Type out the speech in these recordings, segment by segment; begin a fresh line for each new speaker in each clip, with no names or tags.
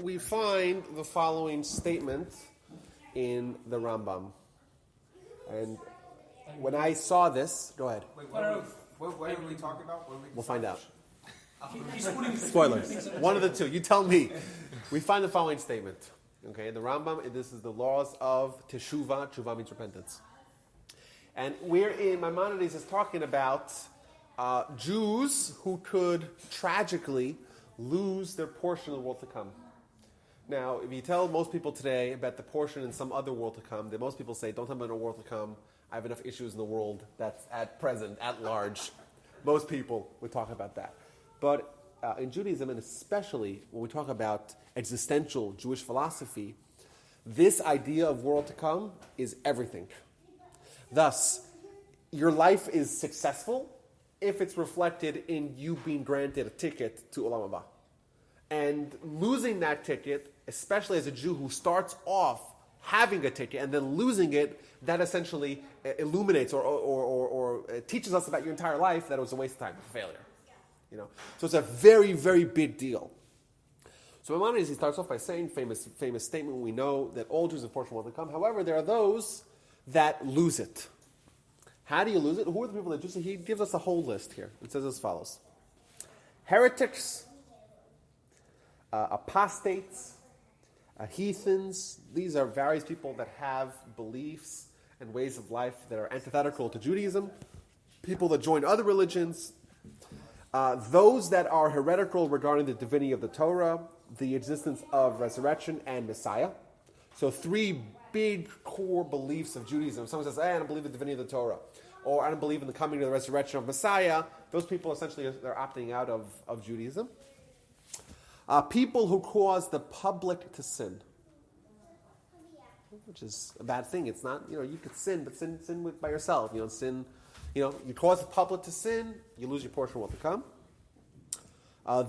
we find the following statement in the Rambam. And when I saw this, go ahead.
Wait, what are we talking about?
We'll find out.
He's putting
Spoilers. One of the two. You tell me. We find the following statement. Okay, the Rambam, this is the laws of Teshuvah. Teshuvah means repentance. And we're in Maimonides is talking about Jews who could tragically lose their portion of the world to come. Now, if you tell most people today about the portion in some other world to come, then most people say, don't tell me about a world to come. I have enough issues in the world that's at present, at large. Most people would talk about that. But in Judaism, and especially when we talk about existential Jewish philosophy, this idea of world to come is everything. Thus, your life is successful if it's reflected in you being granted a ticket to Olam Haba. And losing that ticket, especially as a Jew who starts off having a ticket and then losing it, that essentially illuminates or teaches us about your entire life that it was a waste of time, a failure. You know, so it's a very, very big deal. So Maimonides, he starts off by saying, famous statement, we know that all Jews in portion will come. However, there are those that lose it. How do you lose it? Who are the people that do it? He gives us a whole list here. It says as follows. Heretics, apostates, heathens. These are various people that have beliefs and ways of life that are antithetical to Judaism. People that join other religions. Those that are heretical regarding the divinity of the Torah, the existence of resurrection and Messiah. So three big core beliefs of Judaism. If someone says, I don't believe in the divinity of the Torah, or I don't believe in the coming of the resurrection of Messiah, those people essentially they're opting out of Judaism. People who cause the public to sin, which is a bad thing. It's not, you could sin, but sin by yourself. Sin. You cause the public to sin, you lose your portion of what to come.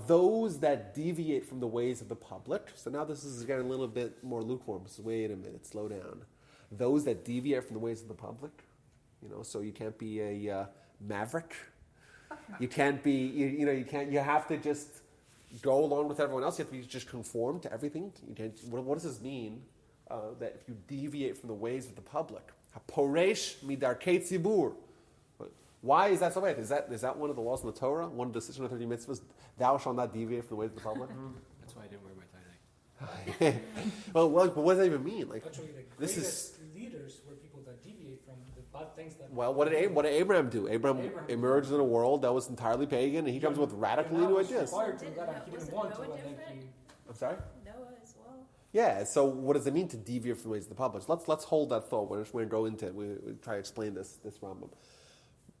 Those that deviate from the ways of the public. So now this is getting a little bit more lukewarm. So wait a minute, slow down. Those that deviate from the ways of the public. So you can't be a maverick. You can't be, you have to just go along with everyone else. You have to just conform to everything. What does this mean? That if you deviate from the ways of the public. Haporesh midarkei tzibur. Why is that so bad? Is that one of the laws in the Torah? One of the 630 mitzvahs? Thou shalt not deviate from the ways of the public?
That's why I didn't wear my tie-dye.
Well, what does that even mean?
Actually, the
this
greatest leaders were people that deviate from the bad things that...
Well, what did Abraham do? Abraham emerged in a world that was entirely pagan, and he comes with radically new ideas.
He didn't want to,
I'm sorry?
Noah as well.
Yeah, so what does it mean to deviate from the ways of the public? So let's hold that thought. We're just going to go into it. We try to explain this Rambam.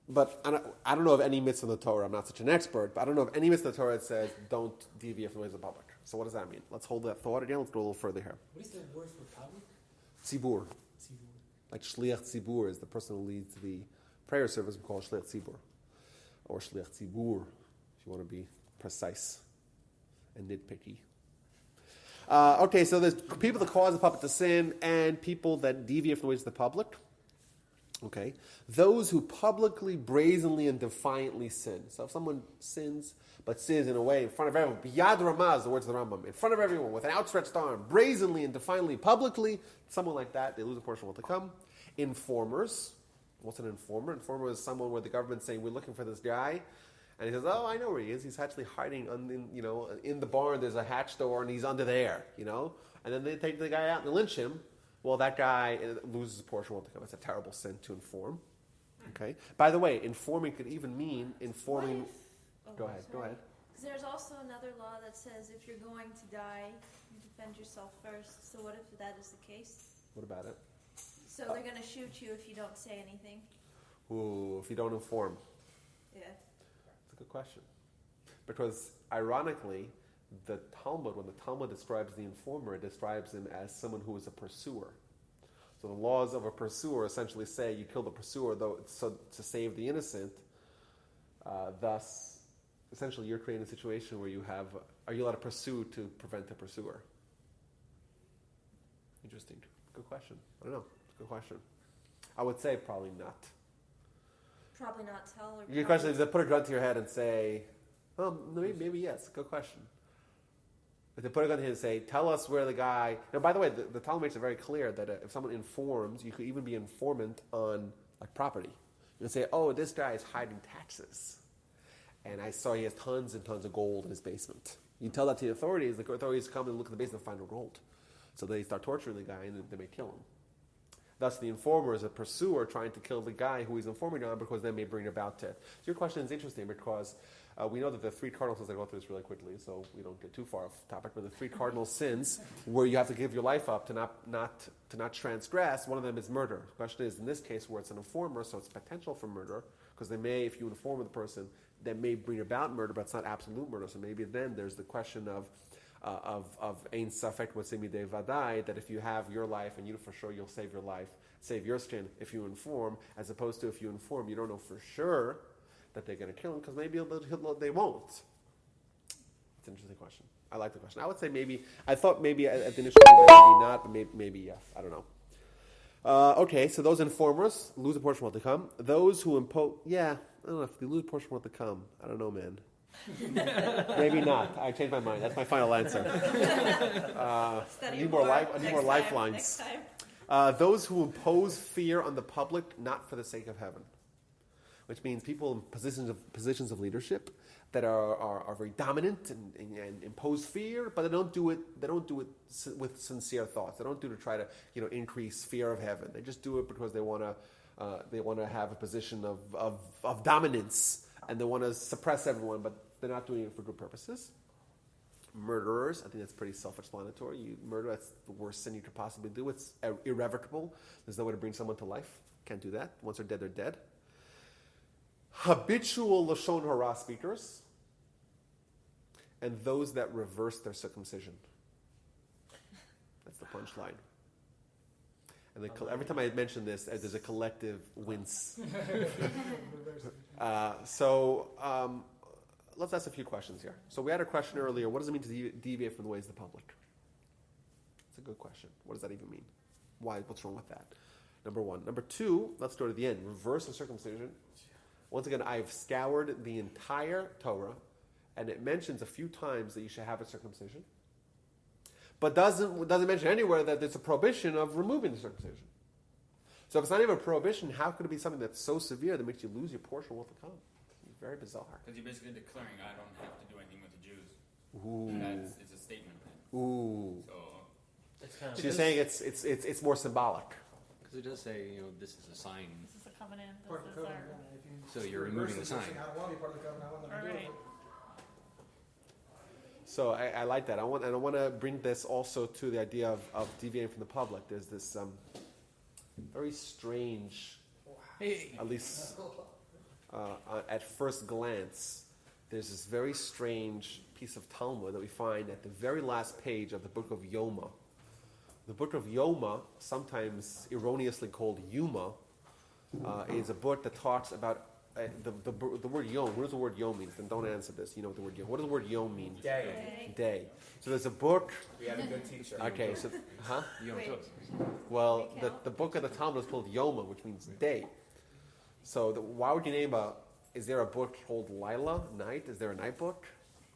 But I don't know of any mitzvah in the Torah. I'm not such an expert, but I don't know of any mitzvah in the Torah that says don't deviate from the ways of the public. So what does that mean? Let's hold that thought again. Let's go a little further here.
What is the word for public?
Tzibur. Like shliach tzibur is the person who leads the prayer service. We call it shliach tzibur. Or shliach tzibur, if you want to be precise and nitpicky. Okay, so there's people that cause the public to sin and people that deviate from the ways of the public. Okay, those who publicly, brazenly, and defiantly sin. So if someone sins, but sins in a way in front of everyone, biyad ramaz, the words of the Rambam, in front of everyone, with an outstretched arm, brazenly and defiantly, publicly, someone like that, they lose a portion of what to come. Informers. What's an informer? Informer is someone where the government's saying, we're looking for this guy, and he says, oh, I know where he is. He's actually hiding in the barn. There's a hatch door, and he's under there, and then they take the guy out and they lynch him. Well, that guy loses a portion of what to come. It's a terrible sin to inform. Okay. By the way, informing could even mean informing. Go ahead.
Because there's also another law that says if you're going to die, you defend yourself first. So what if that is the case?
What about it?
So they're going to shoot you if you don't say anything.
Ooh, if you don't inform.
Yeah.
That's a good question. Because ironically, the Talmud, when the Talmud describes the informer, it describes him as someone who is a pursuer. So the laws of a pursuer essentially say you kill the pursuer so to save the innocent. Thus, essentially you're creating a situation where are you allowed to pursue to prevent the pursuer? Interesting. Good question. I don't know. It's a good question. I would say probably not.
Probably not tell or...
Your question is to put a gun to your head and say, maybe yes. Good question. But they put a gun to him and say, tell us where the guy... Now, by the way, the Talmud makes it very clear that if someone informs, you could even be informant on like property. You can say, oh, this guy is hiding taxes. And I saw he has tons and tons of gold in his basement. You tell that to the authorities come and look at the basement and find no gold. So they start torturing the guy and they may kill him. Thus, the informer is a pursuer trying to kill the guy who he's informing on because they may bring about death. So your question is interesting because we know that the three cardinal sins, I go through this really quickly so we don't get too far off topic, but the three cardinal sins where you have to give your life up to not transgress, one of them is murder. The question is, in this case where it's an informer, so it's potential for murder, because they may, if you inform the person, that may bring about murder, but it's not absolute murder. So maybe then there's the question of ein safek motzei vadai, that if you have your life and you know for sure you'll save your life, save your skin if you inform, as opposed to if you inform, you don't know for sure that they're going to kill him because maybe they won't. It's an interesting question. I like the question. I would say maybe. I thought maybe at the initial maybe not, but maybe yes. I don't know. Okay, so those informers lose a portion of what to come. Those who impose, I don't know if they lose a portion of what to come. I don't know, man. Maybe not. I changed my mind. That's my final answer. I need more lifelines.
Next time.
Those who impose fear on the public, not for the sake of heaven, which means people in positions of leadership that are very dominant and impose fear, but they don't do it with sincere thoughts. They don't do it to try to increase fear of heaven. They just do it because they want to have a position of dominance, and they want to suppress everyone, but they're not doing it for good purposes. Murderers, I think that's pretty self-explanatory. You murder, that's the worst sin you could possibly do. It's irrevocable. There's no way to bring someone to life. Can't do that. Once they're dead, they're dead. Habitual Lashon Hara speakers, and those that reverse their circumcision. That's the punchline. And every time I mention this, there's a collective wince. Let's ask a few questions here. So we had a question earlier. What does it mean to deviate from the ways of the public? It's a good question. What does that even mean? Why? What's wrong with that? Number one. Number two, let's go to the end. Reverse the circumcision. Once again, I've scoured the entire Torah, and it mentions a few times that you should have a circumcision, but doesn't mention anywhere that there's a prohibition of removing the circumcision. So if it's not even a prohibition, how could it be something that's so severe that makes you lose your portion of what to come? It's very bizarre.
Because you're basically declaring, I don't have to do anything with the Jews.
Ooh.
It's a statement.
Ooh.
So
So you're saying it's more symbolic.
Because it does say, this is a sign.
This is a covenant.
Part of the
This is
covenant,
our.
yeah. If you
So you're removing the sign.
I don't want to be part of the covenant. I want them to do it.
Alright.
So I like that. I want to bring this also to the idea of deviating from the public. There's this very strange, at least at first glance, there's this very strange piece of Talmud that we find at the very last page of the book of Yoma. The book of Yoma, sometimes erroneously called Yuma, is a book that talks about the word Yom. What does the word Yom mean? Then don't answer this. You know what the word Yom. What does the word Yom mean?
day.
Day. So there's a book.
We have a good teacher.
Okay, so
Yom
Wait.
Tov.
well,
Recount.
the book of the Talmud is called Yoma, which means day. So why would you name is there a book called Lila, night? Is there a night book?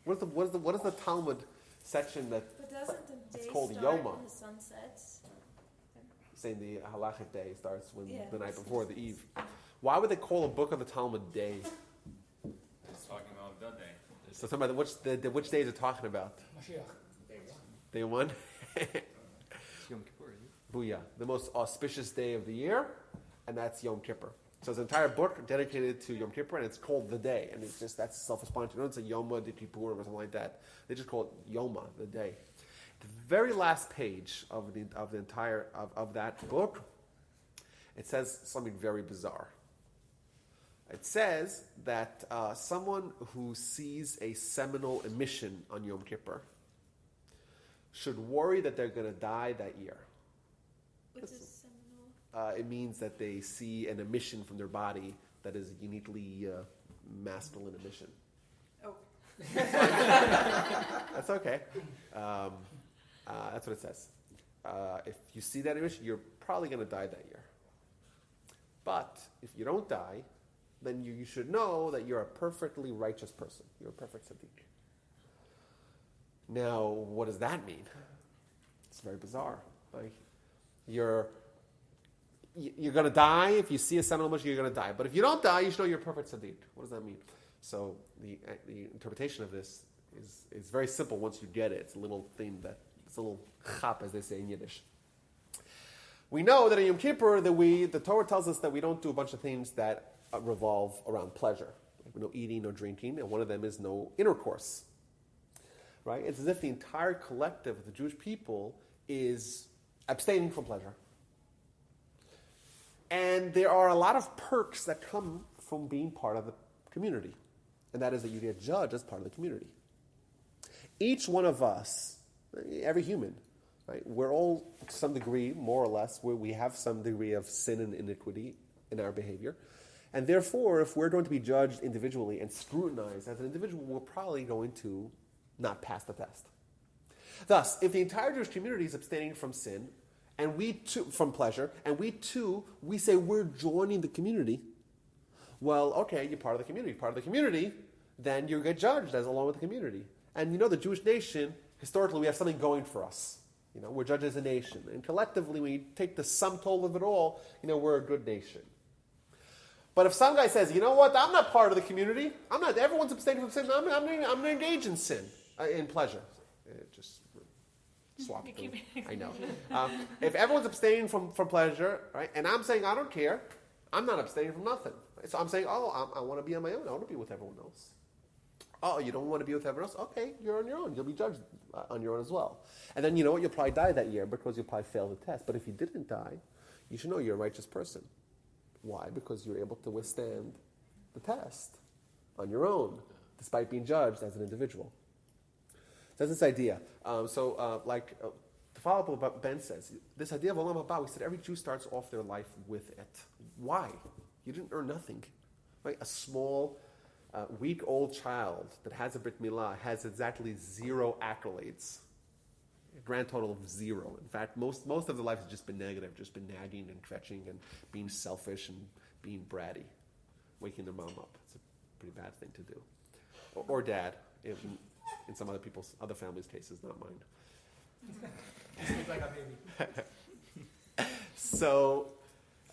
What is the Talmud section that
But doesn't the
It's
day
called
start
Yoma.
when the sun sets?
saying the halachic day starts when
Yeah.
the night before the eve? Why would they call a book of the Talmud day?
It's talking about the day.
So somebody, which day is it talking about?
Mashiach.
Day one?
It's Yom Kippur, isn't it?
Booyah. The most auspicious day of the year, and that's Yom Kippur. So it's an entire book dedicated to Yom Kippur, and it's called the day. And it's just, that's self-explanatory. Don't say Yoma de Kippur or something like that. They just call it Yoma, the day. The very last page of the entire of that book, it says something very bizarre. It says that someone who sees a seminal emission on Yom Kippur should worry that they're going to die that year.
What's a seminal?
It means that they see an emission from their body that is a uniquely masculine emission.
Oh.
That's okay. That's what it says. If you see that emission, you're probably going to die that year. But if you don't die, then you should know that you're a perfectly righteous person. You're a perfect tzaddik. Now, what does that mean? It's very bizarre. Like, you're going to die. If you see a son of Moshe, you're going to die. But if you don't die, you should know you're a perfect tzaddik. What does that mean? So the interpretation of this is very simple once you get it. It's a little thing it's a little chap, as they say in Yiddish. We know that in Yom Kippur, the Torah tells us that we don't do a bunch of things that revolve around pleasure. Like no eating, no drinking, and one of them is no intercourse. Right? It's as if the entire collective of the Jewish people is abstaining from pleasure. And there are a lot of perks that come from being part of the community. And that is that you get judged as part of the community. Each one of us, every human, right, we're all, to some degree, more or less, we have some degree of sin and iniquity in our behavior. And therefore, if we're going to be judged individually and scrutinized as an individual, we're probably going to not pass the test. Thus, if the entire Jewish community is abstaining from sin, and we too, from pleasure, and we say we're joining the community, well, okay, you're part of the community. Part of the community, then you get judged as along with the community. And the Jewish nation, historically, we have something going for us. We're judged as a nation. And collectively, when you take the sum total of it all, we're a good nation. But if some guy says, you know what, I'm not part of the community, everyone's abstaining from sin, I'm going to engage in sin, in pleasure. Just swap it. I know. If everyone's abstaining from pleasure, right, and I'm saying I don't care, I'm not abstaining from nothing. So I'm saying, I want to be on my own. I want to be with everyone else. Oh, you don't want to be with everyone else? Okay, you're on your own. You'll be judged on your own as well. And then you know what? You'll probably die that year because you'll probably fail the test. But if you didn't die, you should know you're a righteous person. Why? Because you're able to withstand the test on your own, despite being judged as an individual. So that's this idea. To follow up on what Ben says, this idea of Olam Haba, we said every Jew starts off their life with it. Why? You didn't earn nothing. Right? A small, week-old child that has a Brit Milah has exactly 0 accolades. A grand total of 0. In fact, most of their life has just been negative, just been nagging and fetching and being selfish and being bratty, waking their mom up. It's a pretty bad thing to do. Or dad, in some other families' cases, not mine.
Seems like a baby.
So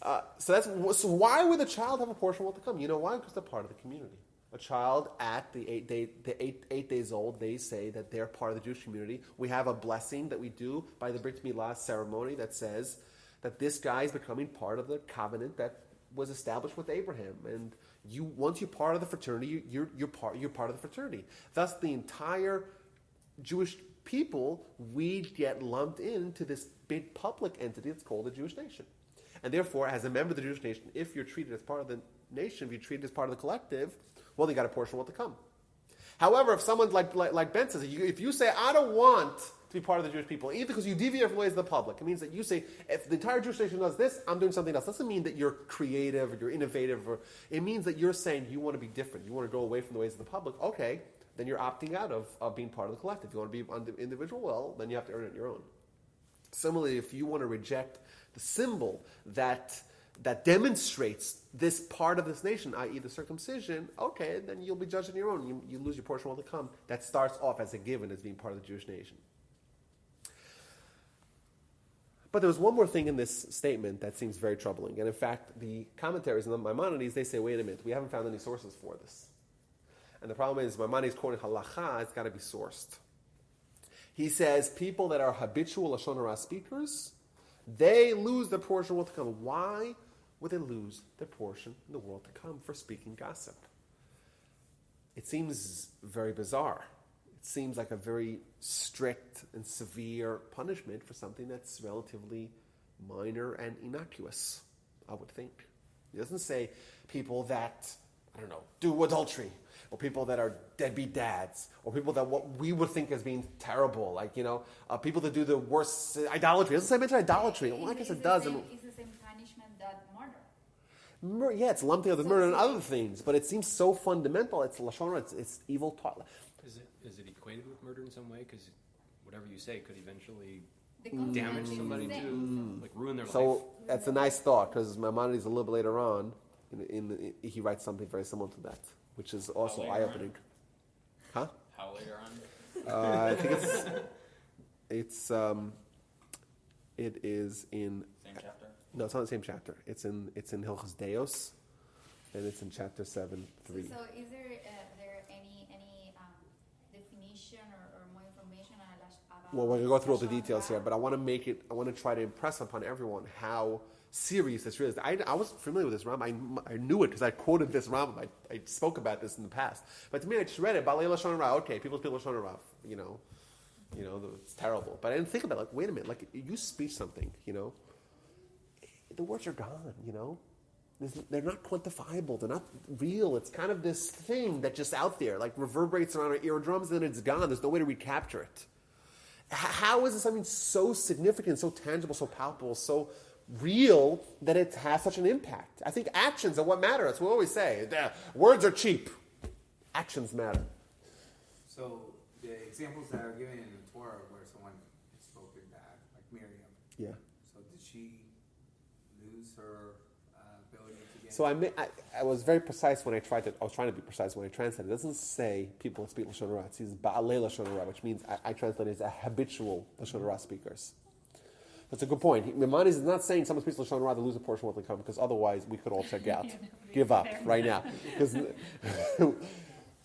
why would the child have a portion of what to come? You know why? Because they're part of the community. A child at the 8 days old, they say that they're part of the Jewish community. We have a blessing that we do by the Brit Milah ceremony that says that this guy is becoming part of the covenant that was established with Abraham. And once you're part of the fraternity, you're part of the fraternity. Thus, the entire Jewish people, we get lumped into this big public entity that's called the Jewish nation. And therefore, as a member of the Jewish nation, if you're treated as part of the nation, if you're treated as part of the collective, well, they got a portion of what to come. However, if someone like Ben says, if you say, I don't want to be part of the Jewish people, either because you deviate from the ways of the public, it means that you say, if the entire Jewish nation does this, I'm doing something else. It doesn't mean that you're creative or you're innovative. It means that you're saying you want to be different. You want to go away from the ways of the public. Okay, then you're opting out of being part of the collective. If you want to be individual, well, then you have to earn it on your own. Similarly, if you want to reject the symbol that demonstrates this part of this nation, i.e. the circumcision, okay, then you'll be judged on your own. You lose your portion of what to come. That starts off as a given as being part of the Jewish nation. But there was one more thing in this statement that seems very troubling. And in fact, the commentaries and the Maimonides, they say, wait a minute, we haven't found any sources for this. And the problem is, Maimonides quoting halacha, it's got to be sourced. He says, people that are habitual Lashon Hara speakers, they lose their portion of what to come. Why would they lose their portion in the world to come for speaking gossip? It seems very bizarre. It seems like a very strict and severe punishment for something that's relatively minor and innocuous, I would think. It doesn't say people that, do adultery, or people that are deadbeat dads, or people that what we would think as being terrible, people that do the worst idolatry. It doesn't say mention idolatry. Well, I guess it does.
It's the same punishment that murder.
Yeah, it's lumped together with murder and other things, but it seems so fundamental. It's Lashon Hara, it's evil taught.
Is it equated with murder in some way? Because whatever you say could eventually
The consequence
damage
is
somebody
the
too,
same.
like ruin their life.
So that's a nice thought, because Maimonides a little bit later on, he writes something very similar to that, which is also
later
eye-opening. Huh?
How later on?
I think it is in.
Same chapter.
No, it's not the same chapter. It's in Hilchos Deos, and it's in chapter 7:3.
So is there any definition or more information about?
Well, we're gonna go through all the
Lashon
details
Hara?
here, but I want to try to impress upon everyone how serious this really is. I was familiar with this Rambam. I knew it because I quoted this Rambam. I spoke about this in the past. But to me, I just read it. Balei Lashon Hara. Okay, people speak Lashon Hara. It's terrible. But I didn't think about it. Like, wait a minute. Like, you speak something. The words are gone. They're not quantifiable. They're not real. It's kind of this thing that just out there, like reverberates around our eardrums, and then it's gone. There's no way to recapture it. How is it something so significant, so tangible, so palpable, so real that it has such an impact? I think actions are what matter. That's what we always say. Words are cheap. Actions matter.
So the examples that are given in the Torah where someone has spoken bad, like Miriam.
Yeah.
So did she lose her ability to get?
So I was very precise when I was trying to be precise when I translated. It doesn't say people speak Lashon Hara. It says Ba'alei Lashon Hara, which means I translate it as habitual Lashon Hara speakers. That's a good point. Maimonides is not saying someone speaks Lashon Hara to lose a portion of what they come, because otherwise we could all check out, give up right now, because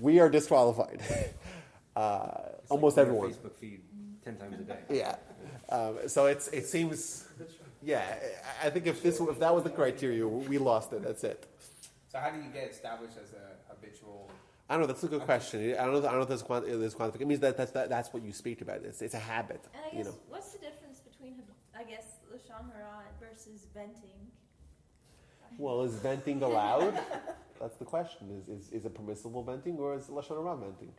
we are disqualified. Almost
like
everyone.
Facebook feed 10 times a day.
Yeah. So it seems. Yeah, I think if that was the criteria, we lost it. That's it.
So how do you get established as a habitual?
I don't know. That's a good question. I don't know if there's quantification. It means that's what you speak about. It's a habit.
And I guess, what's the difference between, Lashon Hara versus venting?
Well, is venting allowed? That's the question. Is it permissible venting, or is Lashon Hara venting?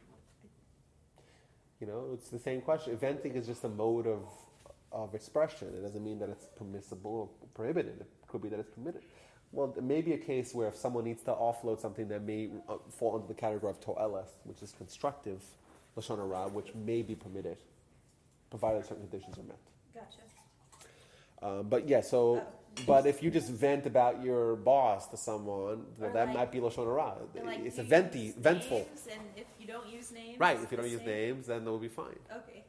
It's the same question. Venting is just a mode of expression. It doesn't mean that it's permissible or prohibited. It could be that it's permitted. Well, it may be a case where if someone needs to offload something that may fall under the category of to'eles, which is constructive Lashon Hara, which may be permitted, provided certain conditions are met.
Gotcha.
But if you just vent about your boss to someone, well,
Or
that
like-
might be Lashon Hara.
Like,
It's
do
a
you
ventful.
use names, and if you don't use names,
Right, if you don't
the
use
same?
names, then they'll be fine.
Okay.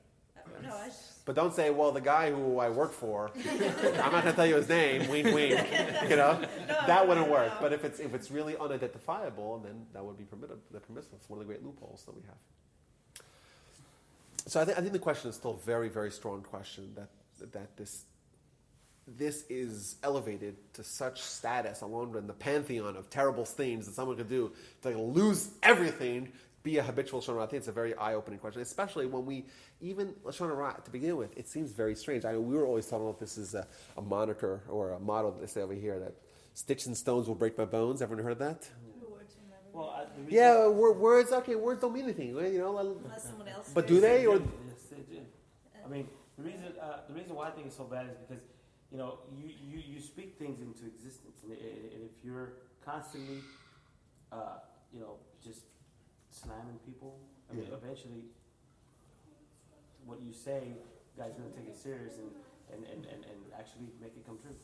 No, I just.
But don't say, well, the guy who I work for, I'm not going to tell you his name, wink, wink, that wouldn't work. But if it's really unidentifiable, then that would be permissible. It's one of the great loopholes that we have. So I think the question is still a very, very strong question that this is elevated to such status along in the pantheon of terrible things that someone could do to lose everything, be a habitual Lashon Hara. I think it's a very eye-opening question, especially when even Lashon Hara, to begin with, it seems very strange. I mean, we were always talking about this is a moniker or a motto that they say over here, that sticks and stones will break my bones. Everyone heard that?
Well,
Yeah, words don't mean anything.
Unless someone else.
But
says
do they?
Yes,
Or
they did. I mean, the reason why I think it's so bad is because you speak things into existence, and if you're constantly, just slamming people, I mean, eventually, what you say, guys gonna take it serious and actually make it come true.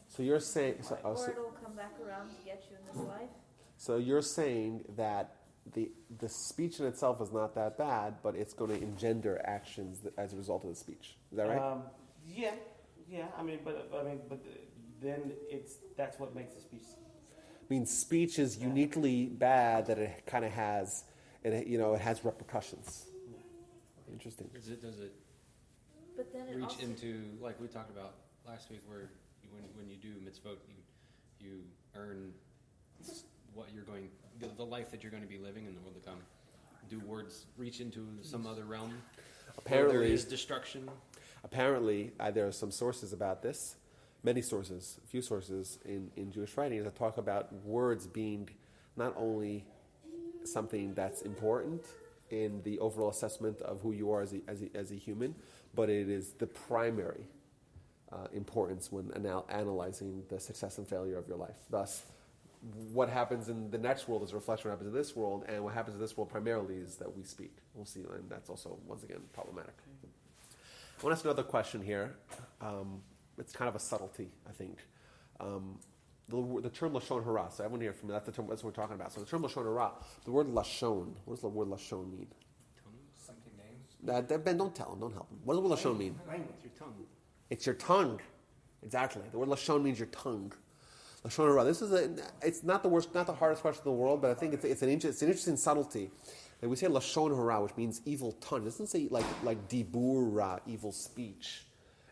so you're saying
Or it'll come back around to get you in this life.
So you're saying that the speech in itself is not that bad, but it's going to engender actions as a result of the speech. Is that right?
Yeah. I mean, but then that's what makes the speech.
I mean, speech is uniquely bad that it kind of has, it has repercussions. Interesting.
Does it
But then it
reach
also.
into, like we talked about last week, where when you do mitzvot, you earn what you're going, the life that you're going to be living in the world to come. Do words reach into some other realm? Where there is destruction.
Apparently, there are some sources about this, many sources, a few sources in Jewish writings that talk about words being not only something that's important in the overall assessment of who you are as a human, but it is the primary importance when analyzing the success and failure of your life. Thus, what happens in the next world is a reflection of what happens in this world, and what happens in this world primarily is that we speak. We'll see, and that's also, once again, problematic. I want to ask another question here. It's kind of a subtlety, I think. The term Lashon Hara, so everyone here from that's the term, that's what we're talking about. So the term Lashon Hara, the word Lashon, what does the word Lashon mean?
Something names.
Ben, don't tell him. Don't help him. What does the word lashon mean?
Language, your tongue.
It's your tongue. Exactly. The word lashon means your tongue. Lashon hara. It's not the worst, not the hardest question in the world, but I think it's an interesting subtlety. Like we say lashon hara, which means evil tongue. It doesn't say like dibur ra, evil speech.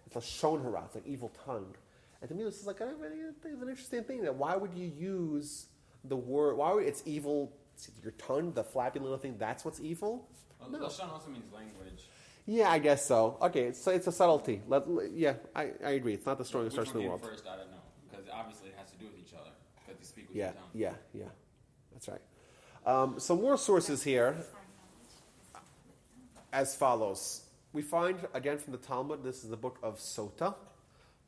It's lashon hara. It's like evil tongue. And to me, this is like it's an interesting thing. That why would you use the word? It's evil? Your tongue, the flappy little thing. That's what's evil.
Well,
No.
Lashon also means language.
Yeah, I guess so. Okay, so it's a subtlety. I agree. It's not the strongest
Which
question in the
one
world.
came first, I don't know. Because obviously it has to do with each other. Because you speak with
Yeah,
your tongue.
yeah. That's right. Some more sources here as follows. We find, again, from the Talmud, this is the book of Sota.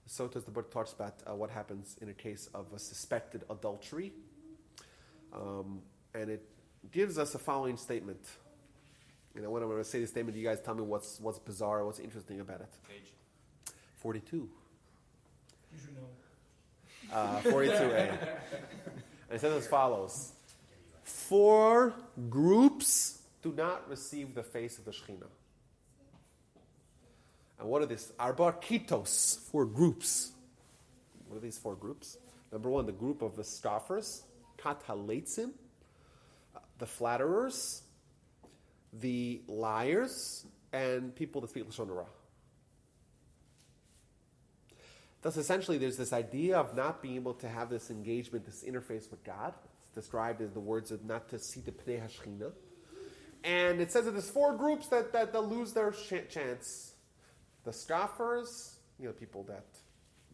Sota is the book that talks about what happens in a case of a suspected adultery. And it gives us a following statement. When I'm going to say this statement, you guys tell me what's bizarre, what's interesting about it.
Page.
42.
You should know.
42a. And it says as follows. 4 groups do not receive the face of the Shekhinah. And what are these? Arba kitos, 4 groups. What are these 4 groups? Number 1, the group of the scoffers, kat haleitzim, the flatterers, the liars, and people that speak Lashon Hara. Thus, essentially, there's this idea of not being able to have this engagement, this interface with God. It's described as the words of not to see the Pnei HaShechina. And it says that there's 4 groups that they'll lose their chance. The scoffers, people that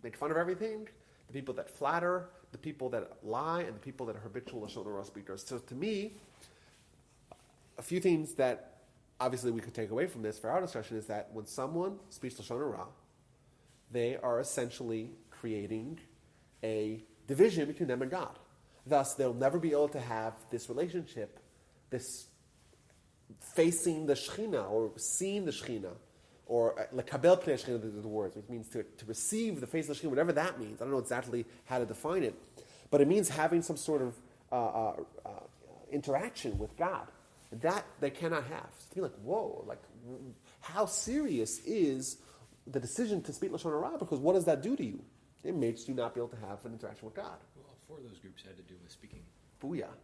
make fun of everything, the people that flatter, the people that lie, and the people that are habitual Lashon Hara speakers. So to me, a few things that obviously we could take away from this for our discussion is that when someone speaks Lashon Hara, they are essentially creating a division between them and God. Thus, they'll never be able to have this relationship, this facing the Shekhinah, or seeing the Shekhinah, or lekabel pnei Shekhinah, the words, which means to receive the face of the Shekhinah, whatever that means. I don't know exactly how to define it, but it means having some sort of interaction with God. That they cannot have. So to be like, whoa, how serious is the decision to speak Lashon Hara? Because what does that do to you? It makes you not be able to have an interaction with God.
Well, 4 of those groups had to do with speaking.
Booyah.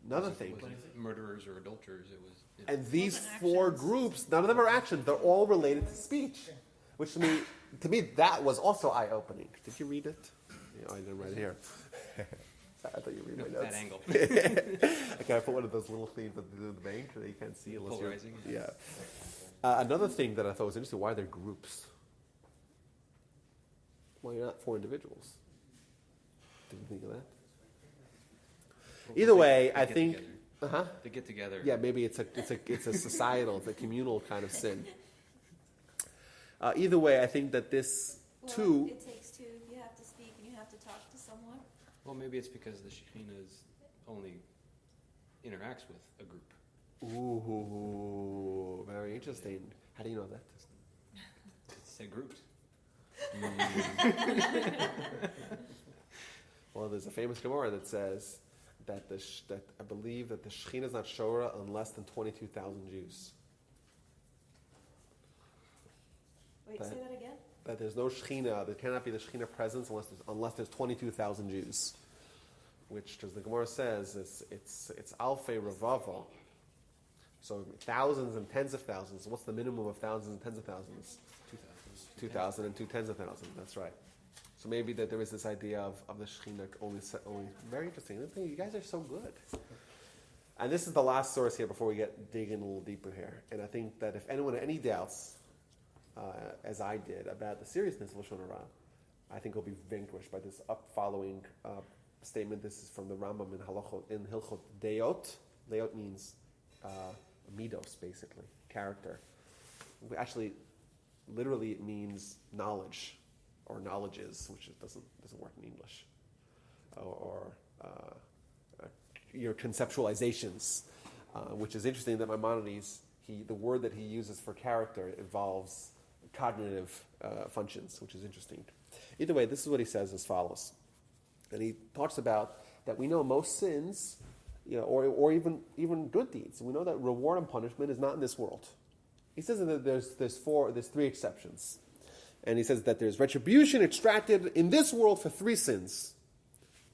Another thing.
It wasn't murderers or adulterers. It was.
And these
Wasn't
4
actions.
groups, none of them are actions. They're all related to speech. Which to me, that was also eye-opening. Did you read it? Yeah, I didn't write it here. I thought you were reading my notes.
That angle.
I put one of those little things that they do in the bank that you can't see unless you're...
Polarizing.
Yeah. Another thing that I thought was interesting, why they're groups? Why not 4 individuals? Did you think of that? Either way, I think... Uh-huh.
They get together.
Yeah, maybe it's a societal, it's a communal kind of sin. Either way, I think that this too...
It takes 2. You have to speak and you have to talk to someone.
Well, maybe it's because the Shekhinah only interacts with a group.
Ooh, very interesting. How do you know that?
Say groups.
Well, there's a famous Gemara that says that that I believe that the Shekhinah is not Shora on less than 22,000 Jews.
Wait, say that again?
That there's no Shekhinah, there cannot be the Shekhinah presence unless there's 22,000 Jews. Which, as the Gemara says, it's Alfei Ravava. So thousands and tens of thousands. What's the minimum of thousands and tens of thousands? 2,000 and 2 tens of thousands. That's right. So maybe that there is this idea of the Shekhinah only. Very interesting. You guys are so good. And this is the last source here before we dig in a little deeper here. And I think that if anyone had any doubts, as I did, about the seriousness of Lashon Hara, I think will be vanquished by this following statement. This is from the Rambam in Hilchot Deot. Deot means midos, basically, character. Actually, literally, it means knowledge or knowledges, which doesn't work in English, or your conceptualizations, which is interesting that Maimonides, the word that he uses for character involves cognitive functions, which is interesting. Either way, this is what he says as follows. And he talks about that we know most sins, or even good deeds. We know that reward and punishment is not in this world. He says that there's three exceptions. And he says that there's retribution extracted in this world for 3 sins.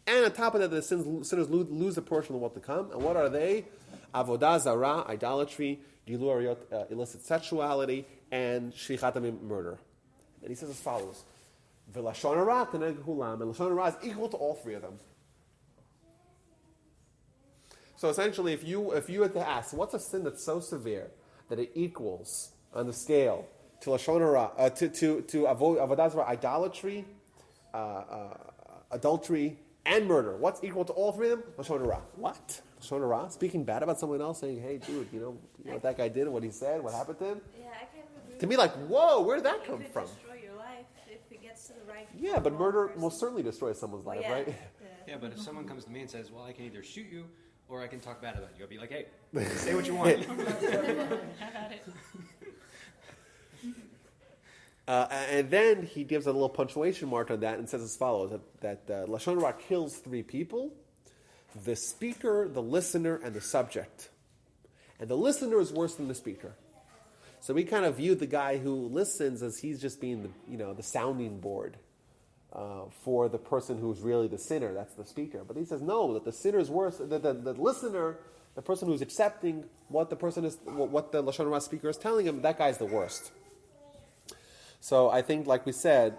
And on top of that, the sinners lose a portion of what to come. And what are they? Avodah zarah, idolatry, gilui arayot, illicit sexuality, and shlichat damim, murder. And he says as follows: V'lashon hara keneged hulam, and lashon hara is equal to all 3 of them. So essentially, if you had to ask, what's a sin that's so severe that it equals on the scale to lashon hara, to avodah zarah, idolatry, adultery, and murder? What's equal to all 3 of them? Lashon hara. What? Lashon hara? Speaking bad about someone else, saying, "Hey, dude, you know what that guy did and what he said, what happened to him."
Yeah, I can agree.
To me, like, whoa, where did that
It
come
could
from?
destroy your life if it gets to the right.
Yeah, but murder
person.
most certainly destroys someone's
Well,
life,
yeah,
right?
Yeah, but if someone comes to me and says, "Well, I can either shoot you or I can talk bad about you," I'll be like, "Hey, say what you want."
And then he gives a little punctuation mark on that and says as follows: that lashon hara kills 3 people: the speaker, the listener, and the subject. And the listener is worse than the speaker. So we kind of view the guy who listens as he's just being the sounding board for the person who's really the sinner. That's the speaker. But he says no, that the sinner is worse. The listener, the person who's accepting what the person is, what the lashon hara speaker is telling him, that guy's the worst. So I think, like we said,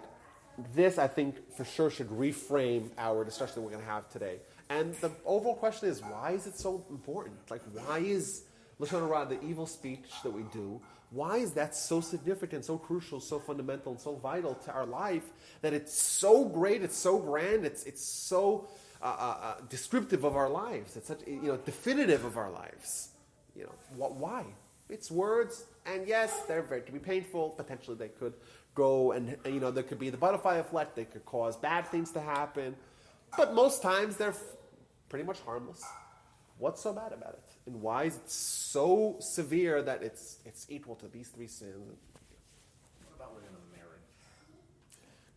this I think for sure should reframe our discussion that we're going to have today. And the overall question is, why is it so important? Like, why is lashon hara, the evil speech that we do, why is that so significant, so crucial, so fundamental, and so vital to our life that it's so great, it's so grand, it's so descriptive of our lives, it's such definitive of our lives? Why? It's words, and yes, they can be painful. Potentially, they could go and there could be the butterfly effect. They could cause bad things to happen, but most times they're pretty much harmless. What's so bad about it? And why is it so severe that it's equal to these 3 sins?
What about within a marriage?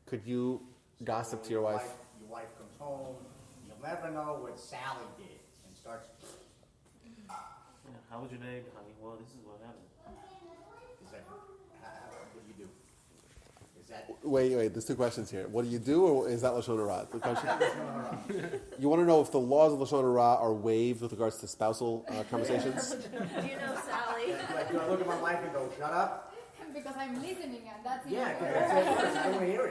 Could you gossip to your wife?
Your wife comes home, you'll never know what Sally did, and starts.
Yeah, how was your day, honey? Well, this is what happened.
Is that what do you do? Is that
Wait. There's 2 questions here. What do you do, or is that lashon hara? The question. You want to know if the laws of lashon hara are waived with regards to spousal conversations?
Do you know Sally?
like? Do I look at my wife and go, "Shut up"?
Because I'm listening and that's
Yeah,
even
because
worse.
that's it. I don't want to hear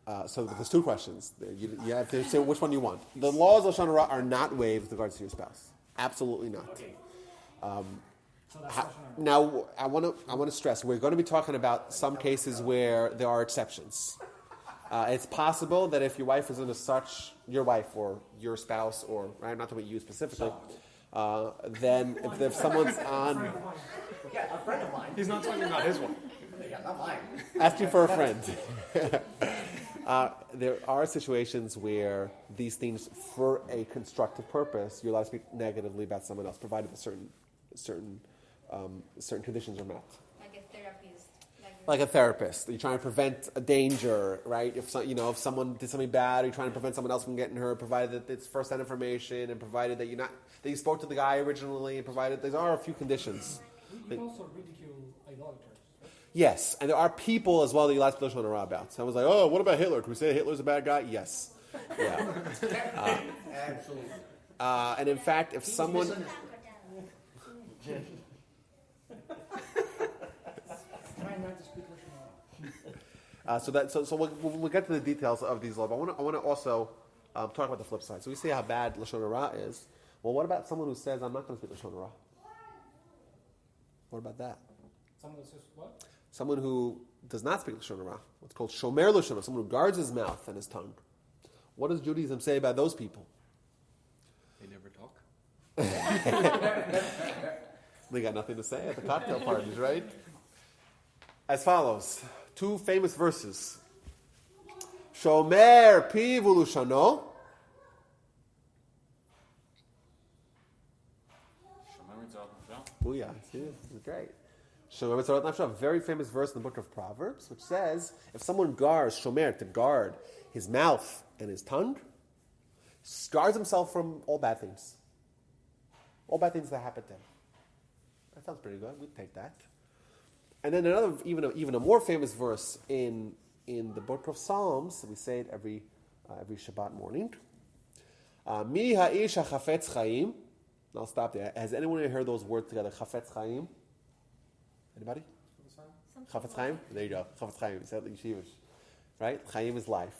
it.
So there's 2 questions. You have to say which one you want. The laws of lashon hara are not waived with regards to your spouse. Absolutely not.
Okay.
So that's Lashon hara.
Now, I want to stress, we're going to be talking about some cases where there are exceptions. It's possible that if your wife is into such, your wife or your spouse, or I'm not talking about you specifically, then if someone's on,
Yeah, a friend of mine.
He's not talking about his one.
Yeah, not mine.
asking for a friend. There are situations where these things, for a constructive purpose, you're allowed to speak negatively about someone else, provided that certain conditions are met.
Like a therapist.
Like a therapist, you're trying to prevent a danger, right? If someone did something bad, you're trying to prevent someone else from getting hurt, provided that it's first-hand information, and provided that you spoke to the guy originally, and provided there are a few conditions.
You can also ridicule idolaters. Right?
Yes, and there are people as well that you like to lashon hara about. So I was like, oh, what about Hitler? Can we say Hitler's a bad guy? Yes. Yeah.
Absolutely.
And in fact, if someone...
Try not to speak Lashon hara.
So we'll get to the details of these laws. But I want to also talk about the flip side. So we see how bad lashon hara is. Well, what about someone who says, I'm not going to speak lashon hara? What about that?
Someone says what?
Someone who does not speak lashon hara. What's called shomer lashon hara. Someone who guards his mouth and his tongue. What does Judaism say about those people?
They never talk.
They got nothing to say at the cocktail parties, right? As follows. 2 famous verses. Shomer piv u'lushano. Booyah. See, this is great. Shomer tzarot nafsho, a very famous verse in the book of Proverbs, which says, if someone guards, shomer, to guard his mouth and his tongue, guards himself from all bad things. All bad things that happen to him. That sounds pretty good. We'd take that. And then another, even a more famous verse in the book of Psalms. We say it every Shabbat morning. Mi ha'ish hachafetz chaim. I'll stop there. Has anyone heard those words together? Chafetz chaim. Anybody? Chafetz chaim. There you go. Chafetz chaim. It's like yeshivish, right? Chaim is life.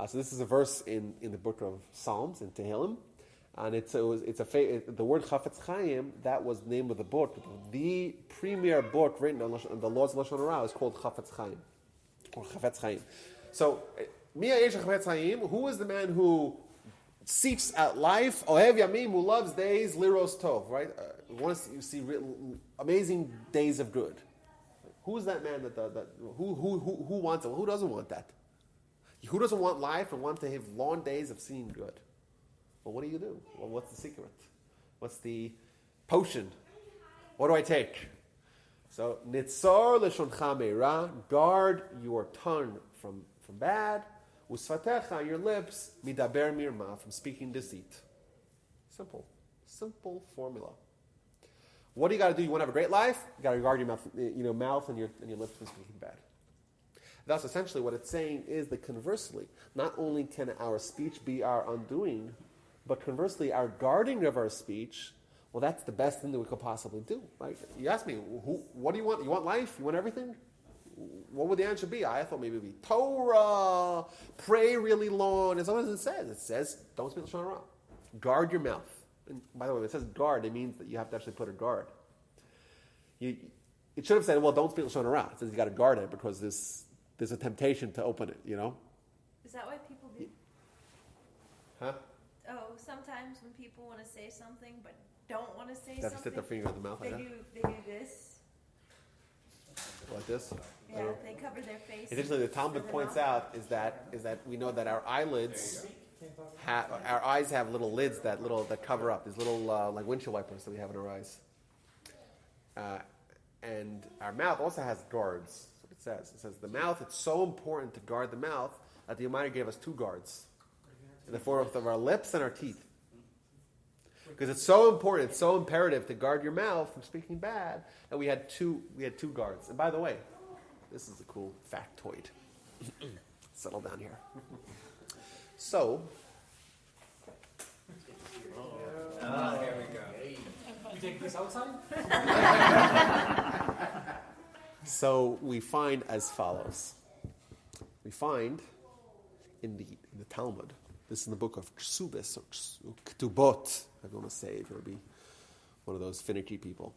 So this is a verse in the book of Psalms in Tehillim. And the word Chafetz Chaim, that was the name of the book. The premier book written on the laws of Lashon Hara is called Chafetz Chaim, or Chafetz Chaim. So, Mia Yesh Chafetz Chaim, who is the man who seeks out life? Ohev Yamim, who loves days, Liros Tov, right? Wants to see amazing days of good. Who is that man who wants it? Who doesn't want that? Who doesn't want life and want to have long days of seeing good? Well, what do you do? Well, what's the secret? What's the potion? What do I take? So, nitzar l'shoncha meira, guard your tongue from bad. Usfatecha, your lips, midaber mirma, from speaking deceit. Simple formula. What do you got to do? You want to have a great life? You got to guard your mouth and your lips from speaking bad. Thus, essentially, what it's saying is that conversely, not only can our speech be our undoing, but conversely, our guarding of our speech, well, that's the best thing that we could possibly do. Right? You ask me, what do you want? You want life? You want everything? What would the answer be? I thought maybe it would be Torah, pray really long. As long as it says, don't speak Lashon Hara. Guard your mouth. And by the way, when it says guard, it means that you have to actually put a guard. It should have said, well, don't speak Lashon Hara. It says you got to guard it because there's a temptation to open it,
Is that why people do?
Huh?
Oh, sometimes when people want to say something but don't want to say
They have to
something,
stick their finger in the mouth
they
like
do this.
that. Like this.
Yeah, they cover their face.
It's interesting. The Talmud points out is that we know that our eyelids, our eyes have little lids that cover up. These little like windshield wipers that we have in our eyes. And our mouth also has guards. That's what it says. It says the mouth. It's so important to guard the mouth that the Almighty gave us two guards, in the form of our lips and our teeth. Because it's so important, it's so imperative to guard your mouth from speaking bad. And we had two guards. And by the way, this is a cool factoid. Settle down here. So,
Here we go.
You take this outside?
so we find as follows. We find in the Talmud, this is in the book of Ksubis, or Ktubot, if you want to say, if you want to be one of those finicky people.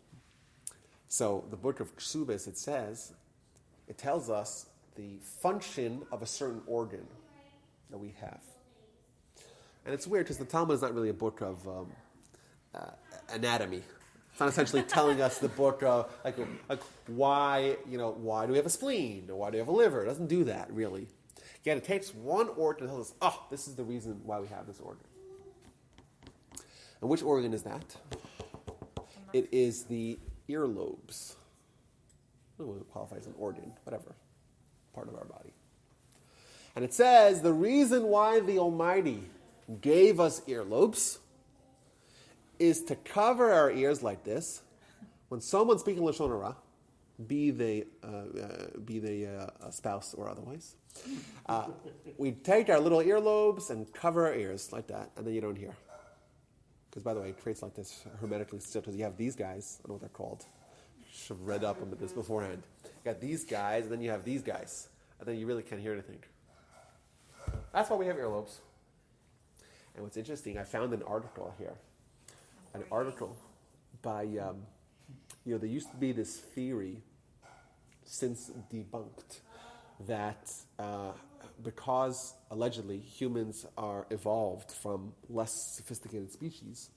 So the book of Ksubis, it tells us the function of a certain organ that we have. And it's weird because the Talmud is not really a book of anatomy. It's not essentially telling us the book of like why do we have a spleen or why do we have a liver. It doesn't do that really. Again, it takes one organ and tells us, this is the reason why we have this organ. And which organ is that? It is the earlobes. I don't know what qualifies as an organ, whatever, part of our body. And it says the reason why the Almighty gave us earlobes is to cover our ears like this. When someone's speaking Lashon Hara, be they a spouse or otherwise, we take our little earlobes and cover our ears like that, and then you don't hear. Because, by the way, it creates like this hermetically still, because you have these guys, I don't know what they're called. Should have read up on this beforehand. You got these guys, and then you have these guys, and then you really can't hear anything. That's why we have earlobes. And what's interesting, I found an article here. An article by, there used to be this theory, since debunked, that because allegedly humans are evolved from less sophisticated species,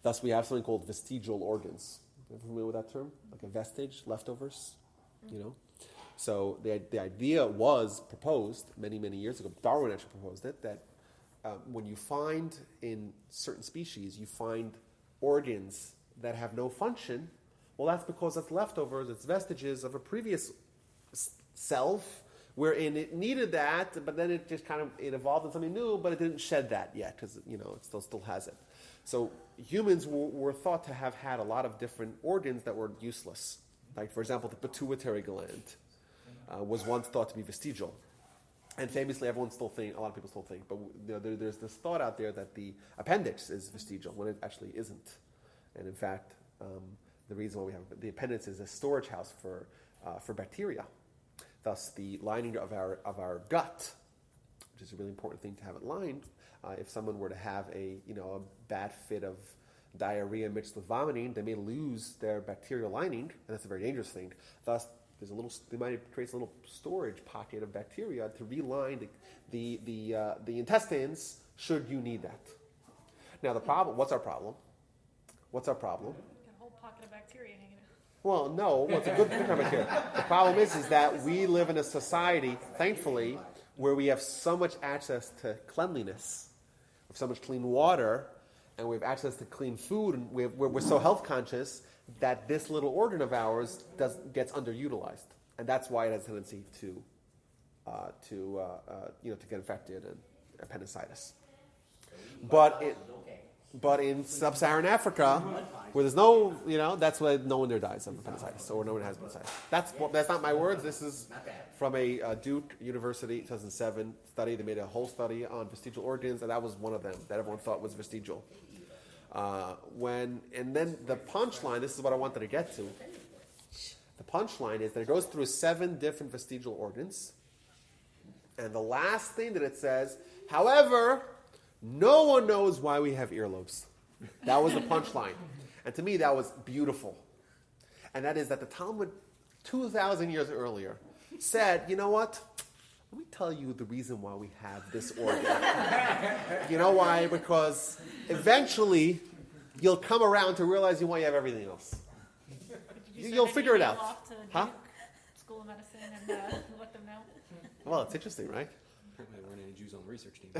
thus we have something called vestigial organs. Are you familiar with that term? Like a vestige, leftovers, So the idea was proposed many, many years ago. Darwin actually proposed it, that when you find in certain species, you find organs that have no function, well, that's because it's leftovers, it's vestiges of a previous self, wherein it needed that, but then it just kind of it evolved into something new, but it didn't shed that yet because it still has it. So humans were thought to have had a lot of different organs that were useless. Like, for example, the pituitary gland was once thought to be vestigial. And famously, a lot of people still think, but there's this thought out there that the appendix is vestigial when it actually isn't. And in fact, the reason why we have the appendix is a storage house for bacteria. Thus, the lining of our gut, which is a really important thing to have it lined. If someone were to have a bad fit of diarrhea mixed with vomiting, they may lose their bacterial lining, and that's a very dangerous thing. Thus, they might create a little storage pocket of bacteria to reline the intestines should you need that. Now, what's our problem?
Got a whole pocket of bacteria hanging out.
Well, no, it's a good thing about here. The problem is that we live in a society, thankfully, where we have so much access to cleanliness, we have so much clean water, and we have access to clean food, and we're so health conscious that this little organ of ours gets underutilized, and that's why it has a tendency to get infected and appendicitis. But in sub-Saharan Africa, where there's no, that's why no one there dies of appendicitis, or no one has appendicitis. That's not my words. This is from a Duke University 2007 study. They made a whole study on vestigial organs, and that was one of them that everyone thought was vestigial. And then the punchline, this is what I wanted to get to. The punchline is that it goes through 7 different vestigial organs. And the last thing that it says, however, no one knows why we have earlobes. That was the punchline. And to me, that was beautiful. And that is that the Talmud, 2,000 years earlier, said, you know what? Let me tell you the reason why we have this organ. You know why? Because eventually you'll come around to realize why you have everything else. You'll figure it out.
Off to
Huh?
Duke School of Medicine and let them know.
Well, it's interesting, right?
Apparently, we're in a Jews on research team.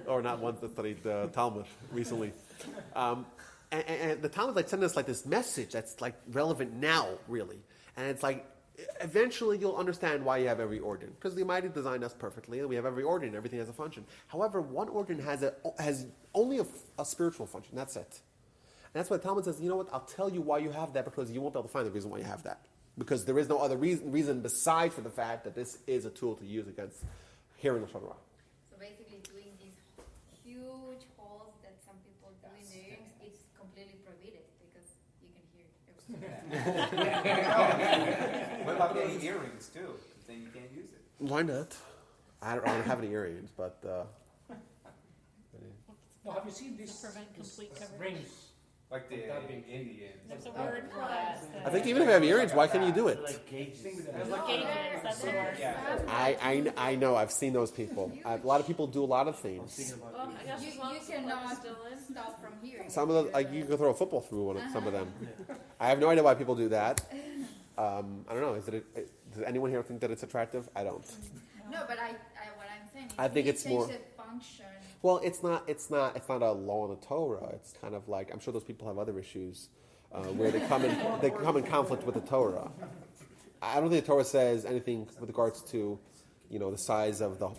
Or not ones that studied Talmud recently. And the Talmud's sending us this message that's relevant now, really. And it's eventually you'll understand why you have every organ. Because the Almighty designed us perfectly, and we have every organ, everything has a function. However, one organ has only a spiritual function, that's it. And that's why the Talmud says, you know what, I'll tell you why you have that, because you won't be able to find the reason why you have that. Because there is no other reason besides for the fact that this is a tool to use against hearing Lashon Hara.
So basically doing these huge holes that some people do in their ears, it's completely prohibited because you can hear everything.
What about getting earrings too? Then you can't use it.
Why not? I don't have any earrings, but...
No, have you seen these
prevent complete coverage.
rings?
Like the
That big.
Indians.
There's a word for that.
I think even if you have earrings, why can't you do it?
Gauges.
Gauges, that's the word.
I know, I've seen those people. A lot of people do a lot of things.
Well, I guess as long as the blood is still in.
Stop from hearing.
Some of them, you can throw a football through some of them. I have no idea why people do that. I don't know. Does anyone here think that it's attractive? I don't.
No, but what I'm saying is
I think it's more-
change the function.
Well, it's not a law in the Torah. It's kind of I'm sure those people have other issues where they come in conflict with the Torah. I don't think the Torah says anything with regards to, the size of the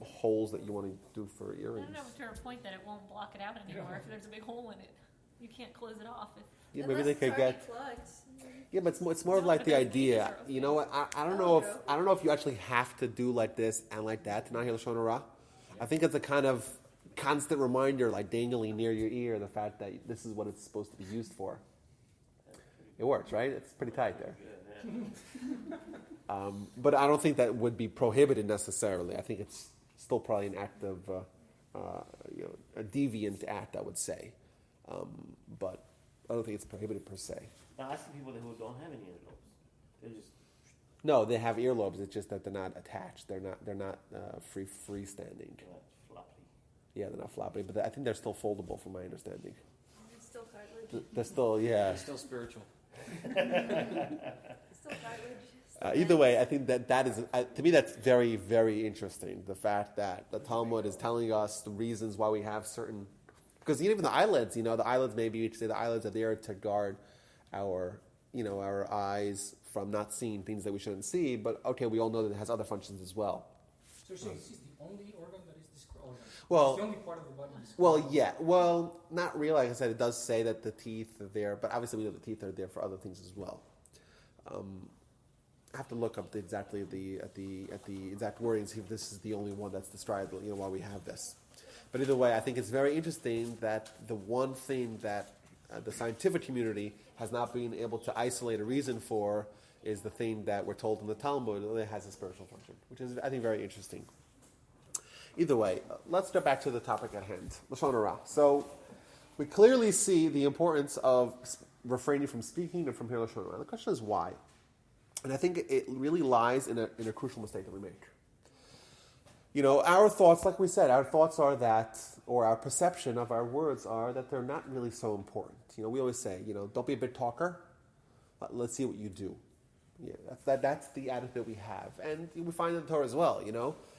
holes that you want to do for
I
earrings.
don't know to a point that it won't block it out anymore. If there's a big hole in it, you can't close it off.
Yeah, maybe
Unless
they
it's
could
already
get.
plugged.
Yeah, but it's more of the idea. You know what? I don't know if you actually have to do like this and like that to not hear Lashon Hara. I think it's a kind of constant reminder, dangling near your ear, the fact that this is what it's supposed to be used for. It works, right? It's pretty tight there. But I don't think that would be prohibited necessarily. I think it's still probably an act of a deviant act, I would say. But I don't think it's prohibited per se.
Now, I see people who don't have any earlobes. They're just
No, they have earlobes. It's just that they're not attached. They're not freestanding.
floppy.
Yeah, they're not floppy, but I think they're still foldable, from my understanding.
It's still cartilage.
They're still, yeah.
It's still spiritual.
It's still cartilage.
Either way, I think that is, to me, that's very, very interesting. The fact that the Talmud is telling us the reasons why we have certain, because even the eyelids, maybe you could say the eyelids are there to guard our eyes from not seeing things that we shouldn't see, but okay, we all know that it has other functions as well.
So you're saying this is the only organ that is described?
Well-
It's the only part of the body described?
Well, yeah. Well, not really. Like I said, it does say that the teeth are there, but obviously we know the teeth are there for other things as well. I have to look up exactly the exact wording and see if this is the only one that's described. While we have this, but either way, I think it's very interesting that the one thing that the scientific community has not been able to isolate a reason for is the thing that we're told in the Talmud that it has a spiritual function, which is, I think, very interesting. Either way, let's get back to the topic at hand, Lashon Hara. So we clearly see the importance of refraining from speaking and from hearing Lashon Hara. The question is why? And I think it really lies in a crucial mistake that we make. Our thoughts, like we said, our thoughts are that, or our perception of our words are that they're not really so important. We always say, don't be a big talker. Let's see what you do. Yeah, that's the attitude we have. And we find it in the Torah as well,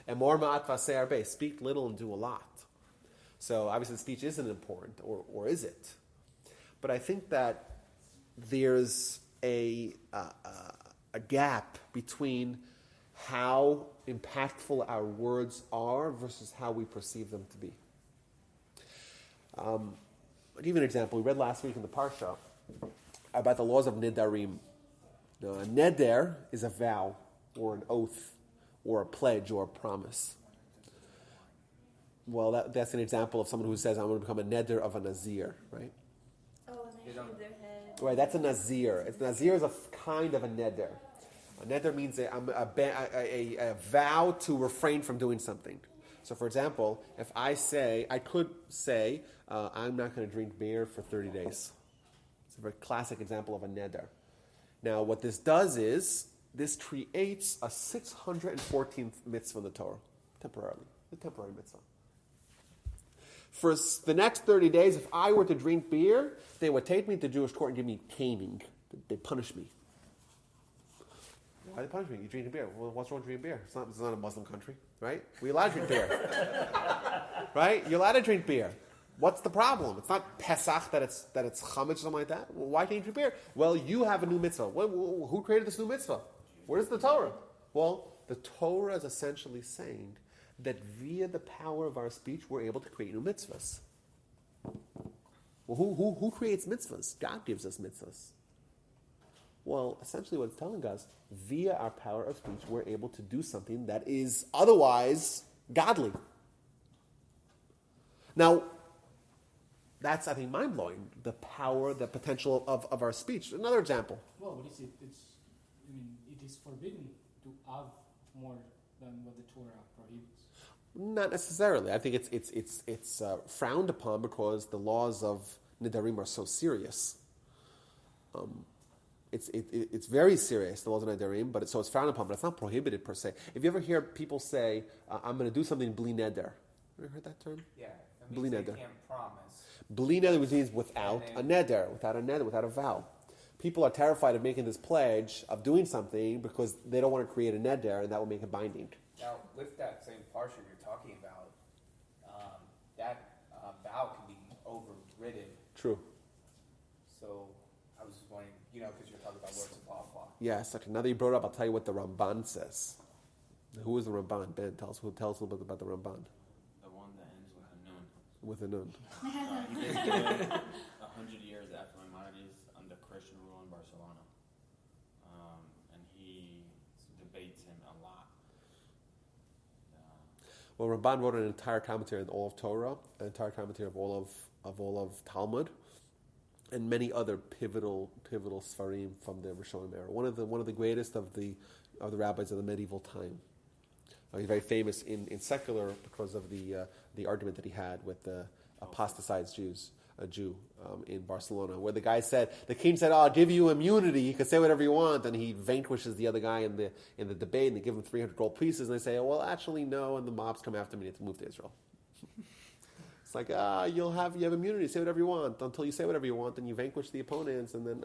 Emor ma'at v'aseh harbe, speak little and do a lot. So obviously speech isn't important, or is it? But I think that there's a gap between how impactful our words are versus how we perceive them to be. I'll give you an example. We read last week in the Parsha about the laws of Nedarim. Now, a Neder is a vow, or an oath, or a pledge, or a promise. Well, that's an example of someone who says, I'm going to become a Neder of a Nazir, right?
Oh, and they shave their head.
Right, that's a Nazir. Nazir is a kind of a Neder. A Neder means a vow to refrain from doing something. So, for example, if I could say, I'm not going to drink beer for 30 days. It's a very classic example of a Neder. Now, what this does is, this creates a 614th mitzvah in the Torah, temporarily. The temporary mitzvah. For the next 30 days, if I were to drink beer, they would take me to Jewish court and give me caning. They'd punish me. Why do they punish me? You drink beer. Well, what's wrong with drinking beer? It's not a Muslim country, right? We're allowed to drink beer. Right? You're allowed to drink beer. What's the problem? It's not Pesach that it's Chametz or something like that. Well, why can't you drink beer? Well, you have a new mitzvah. Who created this new mitzvah? Where's the Torah? Well, the Torah is essentially saying that via the power of our speech, we're able to create new mitzvahs. Well, who creates mitzvahs? God gives us mitzvahs. Well, essentially what it's telling us, via our power of speech, we're able to do something that is otherwise godly. Now, that's, I think, mind-blowing, the power, the potential of our speech. Another example.
Well, what is it? It is forbidden to have more than what the Torah prohibits.
Not necessarily. I think it's frowned upon because the laws of Nedarim are so serious. It's very serious, the laws of Nedarim, so it's frowned upon, but it's not prohibited per se. If you ever hear people say, I'm going to do something bli neder, you ever heard that term?
Yeah.
Bli
They
neder.
can't promise.
Bli neder, which means without a neder, without a vow. People are terrified of making this pledge of doing something because they don't want to create a neder, and that will make it binding.
Now, with that same portion you're talking about, that vow can be overridden.
True.
So I was just wondering, because you're talking about words of Allah.
Yes. Okay. Now that you brought it up, I'll tell you what the Ramban says. Who is the Ramban? Ben, tell us a little bit about the Ramban.
The one that ends with a nun.
With a nun.
He basically 100 years after Maimonides under Christian rule in Barcelona. And he debates him a lot.
Well, Ramban wrote an entire commentary on all of Torah, an entire commentary of all of Talmud, and many other pivotal Sfarim from the Rishonim era. One of the greatest of the rabbis of the medieval time. He's very famous in secular because of the argument that he had with the apostatized Jew in Barcelona, where the king said, I'll give you immunity, you can say whatever you want, and he vanquishes the other guy in the debate, and they give him 300 gold pieces, and they say, well, actually, no, and the mobs come after me, to move to Israel. It's like, you have immunity, say whatever you want, until you say whatever you want, then you vanquish the opponents, and then,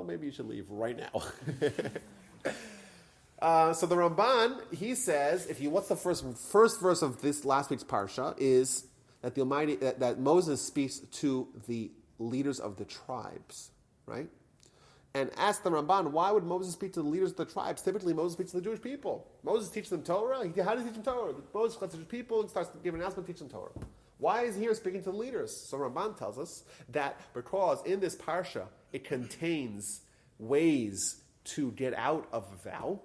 maybe you should leave right now. So the Ramban, he says, what's the first verse of this last week's parsha is that the Almighty, that Moses speaks to the leaders of the tribes, right? and asked the Ramban, why would Moses speak to the leaders of the tribes? Typically, Moses speaks to the Jewish people. Moses teaches them Torah. How does he teach them Torah? Moses goes to the people and starts to give an announcement, teach them Torah. Why is he here speaking to the leaders? So Ramban tells us that because in this parsha, it contains ways to get out of a vow.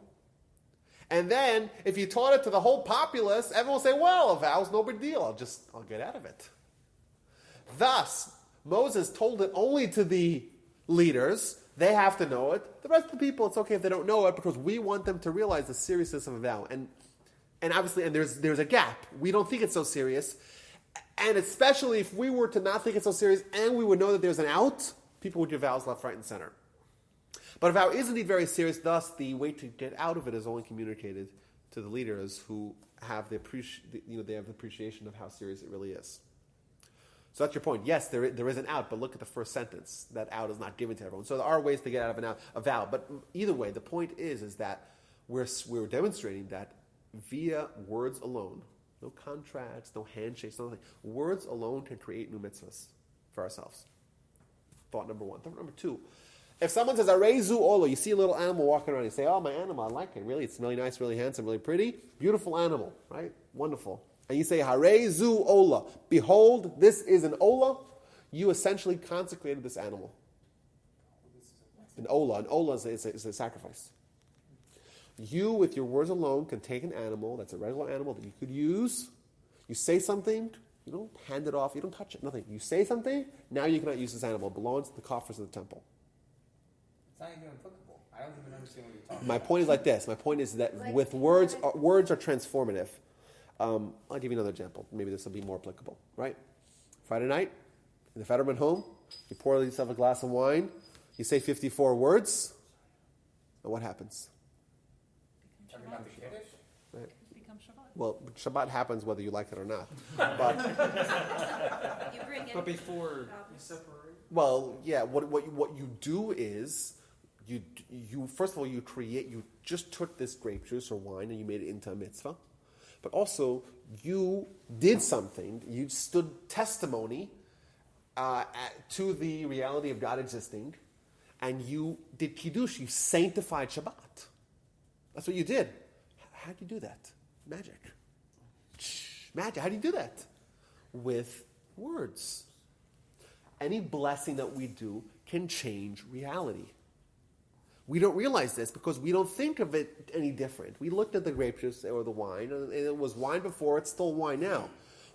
And then, if you taught it to the whole populace, everyone will say, well, a vow's no big deal. I'll get out of it. Thus, Moses told it only to the leaders. They have to know it. The rest of the people, it's okay if they don't know it because we want them to realize the seriousness of a vow. And obviously, there's a gap. We don't think it's so serious. And especially if we were to not think it's so serious and we would know that there's an out, people would give vows left, right, and center. But a vow is indeed very serious. Thus, the way to get out of it is only communicated to the leaders who have the appreciation of how serious it really is. So that's your point. Yes, there is an out, but look at the first sentence. That out is not given to everyone. So there are ways to get out of a vow. But either way, the point is that we're demonstrating that via words alone, no contracts, no handshakes, nothing. Words alone can create new mitzvahs for ourselves. Thought number one. Thought number two. If someone says, Arezu Olo, you see a little animal walking around, you say, oh, my animal, I like it. Really, it's really nice, really handsome, really pretty. Beautiful animal, right? Wonderful. And you say, Harezu Ola, behold, this is an Ola. You essentially consecrated this animal. An Ola is a sacrifice. You, with your words alone, can take an animal that's a regular animal that you could use. You say something, you don't hand it off, you don't touch it, nothing. You say something, now you cannot use this animal. It belongs to the coffers of the temple.
It's not even applicable. I don't even understand what you're talking
My
about.
point is like this. My point is that
Like-
with words are transformative. I'll give you another example. Maybe this will be more applicable, right? Friday night, in the Fetterman home, you pour yourself a glass of wine, you say 54 words, and what happens?
Talking about the Kiddush?
Right?
Become Shabbat.
Well, Shabbat happens whether you like it or not. But,
You bring in.
But before,
well, yeah, what you do is, you first of all, you just took this grape juice or wine and you made it into a mitzvah. But also, you did something, you stood testimony to the reality of God existing, and you did Kiddush, you sanctified Shabbat. That's what you did. How do you do that? Magic. Magic. How do you do that? With words. Any blessing that we do can change reality. We don't realize this because we don't think of it any different. We looked at the grape juice or the wine, and it was wine before, it's still wine now.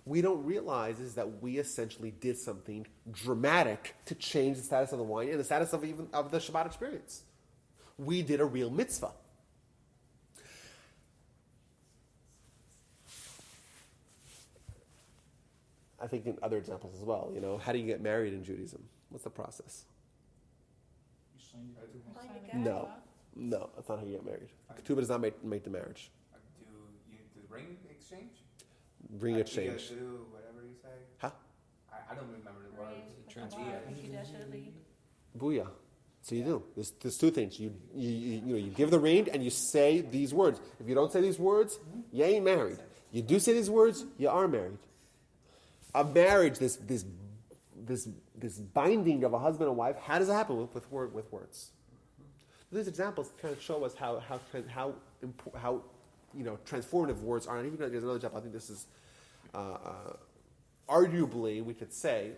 We don't realize is that we essentially did something dramatic to change the status of the wine and the status of the Shabbat experience. We did a real mitzvah. I think in other examples as well. How do you get married in Judaism? What's the process?
Find a guy.
No, that's not how you get married. Ketubah does not make the marriage.
Do you the ring exchange?
Ring exchange.
Do whatever you say.
Huh?
I don't remember the words.
Booyah. So you do. There's two things. You give the ring and you say these words. If you don't say these words, you ain't married. You do say these words, you are married. A marriage, this binding of a husband and wife, how does it happen? With words. These examples kind of show us how transformative words are. And even there's another example. I think this is arguably we could say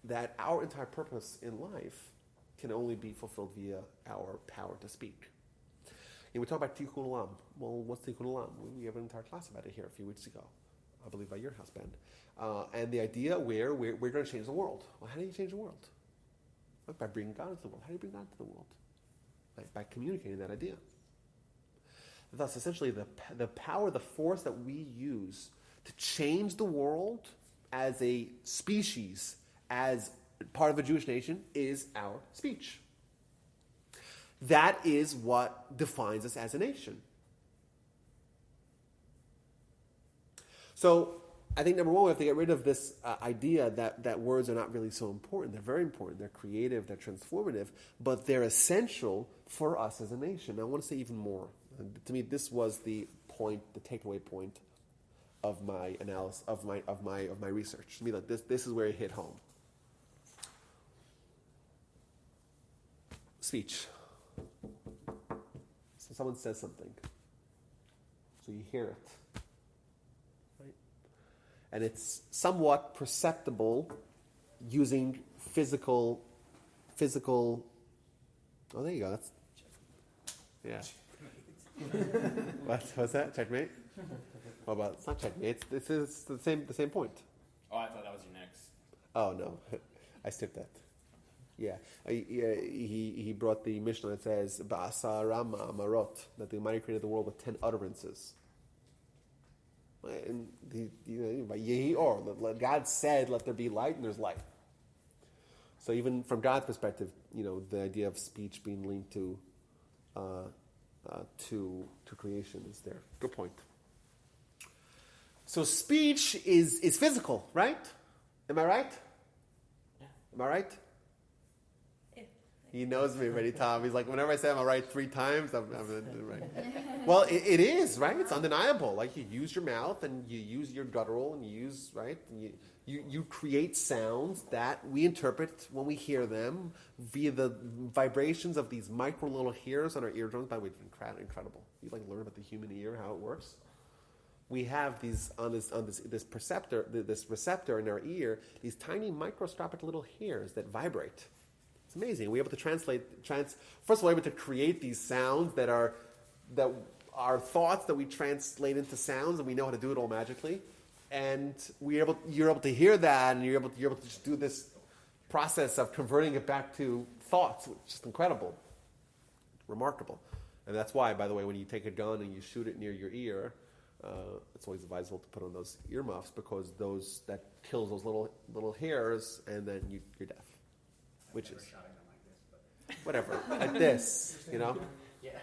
that our entire purpose in life can only be fulfilled via our power to speak. And we talk about Tikkun Olam. Well, what's Tikkun Olam? We have an entire class about it here a few weeks ago, I believe, by your house band. And the idea where we're going to change the world. Well, how do you change the world? By bringing God into the world. How do you bring God into the world? By communicating that idea. Thus, essentially, the power, the force that we use to change the world as a species, as part of a Jewish nation, is our speech. That is what defines us as a nation. So, I think number one, we have to get rid of this idea that words are not really so important. They're very important. They're creative. They're transformative. But they're essential for us as a nation. I want to say even more. And to me, this was the point, the takeaway point of my analysis, of my research. To me, like this is where it hit home. speech. So someone says something. So you hear it. Right? And it's somewhat perceptible using physical. Oh, there you go. That's, yeah. What's that? Checkmate? What about? It's not checkmate. It's the same point.
Oh, I thought that was your next.
Oh no, I skipped that. Yeah, he brought the Mishnah that says Ba'asa Rama Amarot, that the Almighty created the world with 10 utterances. And by Yehi Or, God said, "Let there be light," and there's light. So even from God's perspective, the idea of speech being linked to creation is there. Good point. So speech is physical, right? Am I right?
Yeah.
Am I right?
Yeah.
He knows me already, Tom. He's like, whenever I say I'm right 3 times, I'm right. Well, it is, right? It's undeniable. Like, you use your mouth, and you use your guttural, and you use, right? And you create sounds that we interpret when we hear them via the vibrations of these micro little hairs on our eardrums. By the way, it's incredible. You learn about the human ear, how it works. We have these on this receptor in our ear, these tiny microscopic little hairs that vibrate. It's amazing. We're able to first of all, we're able to create these sounds that are thoughts that we translate into sounds, and we know how to do it all magically. And you're able to hear that, and you're able to just do this process of converting it back to thoughts, which is just incredible, remarkable. And that's why, by the way, when you take a gun and you shoot it near your ear, it's always advisable to put on those earmuffs, because that kills those little hairs, and then you're deaf. Which is whatever, like this,
Yeah.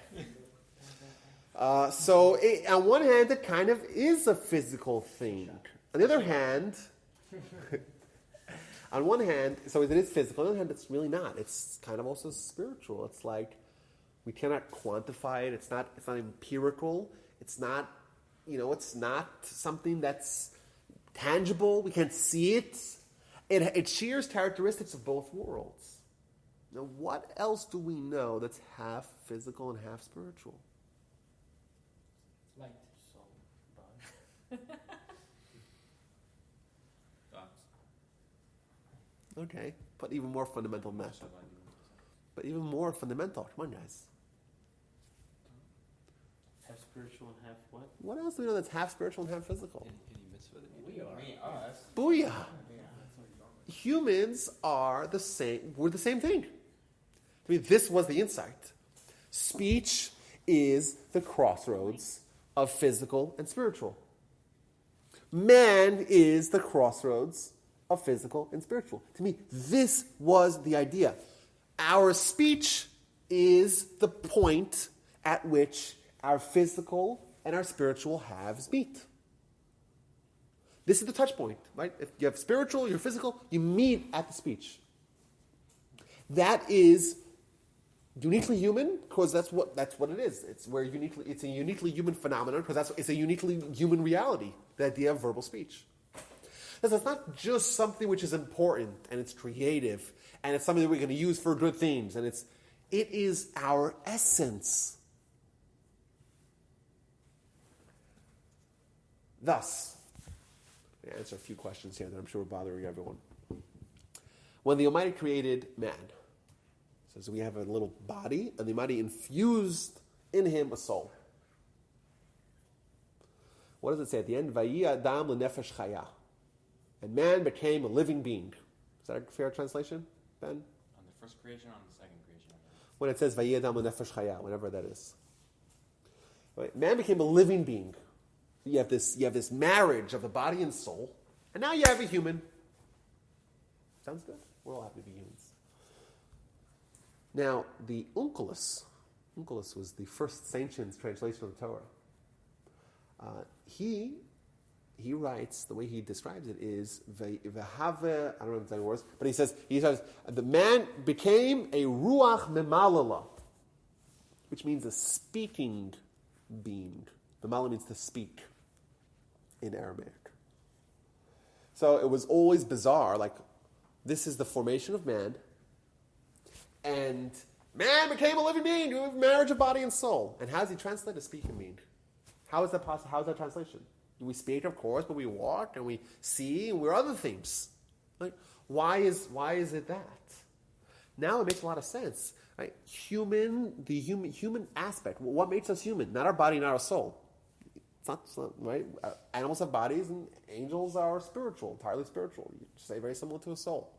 So on one hand, it kind of is a physical thing. On the other hand, so it is physical. On the other hand, it's really not. It's kind of also spiritual. It's like we cannot quantify it. It's not empirical. It's not, it's not something that's tangible. We can't see it. It shares characteristics of both worlds. Now, what else do we know that's half physical and half spiritual?
Light.
Soul, body.
Thoughts.
Okay, but even more fundamental math. But even more fundamental. Come on, guys.
Half spiritual and half what?
What else do we know that's half spiritual and half physical?
Any mitzvah that you
We
do?
are.
Me, us.
Booyah! Humans are the same. We're the same thing. This was the insight. Speech is the crossroads of physical and spiritual. Man is the crossroads of physical and spiritual. To me, this was the idea. Our speech is the point at which our physical and our spiritual halves meet. This is the touch point, right? If you have spiritual, you're physical, you meet at the speech. That is uniquely human, because that's what it is. It's a uniquely human phenomenon, because it's a uniquely human reality, the idea of verbal speech. Because it's not just something which is important and it's creative and it's something that we're going to use for good things, and it is our essence. Thus, I'll answer a few questions here that I'm sure are bothering everyone. When the Almighty created man, so we have a little body, and the Almighty infused in him a soul. What does it say at the end? Vayi Adam lenefesh chaya. And man became a living being. Is that a fair translation, Ben?
On the first creation or on the second creation?
When it says Vayi Adam lenefesh chaya, whatever that is. Right? Man became a living being. You have this marriage of the body and soul, and now you have a human. Sounds good? We're all happy to be humans. Now, the Onkelos was the first sentient translation of the Torah. He writes, the way he describes it is, v'have, I don't know exactly the words, but he says, the man became a ruach memalala, which means a speaking being. Memala means to speak in Aramaic. So it was always bizarre, like, this is the formation of man, and Man became a living being, marriage of body and soul. And how does he translate a speaking being? How is that possible? How is that translation? We speak, of course, but we walk and we see and we're other things. Like, why is it that? Now it makes a lot of sense. Right? The human aspect. What makes us human? Not our body, not our soul. It's not right. Animals have bodies, and angels are spiritual, entirely spiritual. You say very similar to a soul.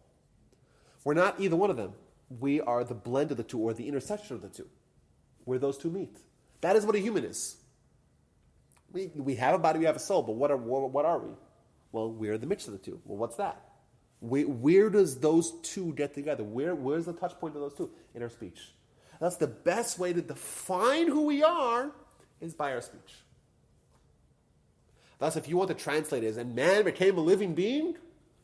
We're not either one of them. We are the blend of the two, or the intersection of the two, where those two meet. That is what a human is. We have a body, we have a soul, but what are we? Well, we're the mix of the two. Well, what's that? Where does those two get together? Where's the touch point of those two? In our speech. That's the best way to define who we are, is by our speech. Thus, if you want to translate it as, and man became a living being,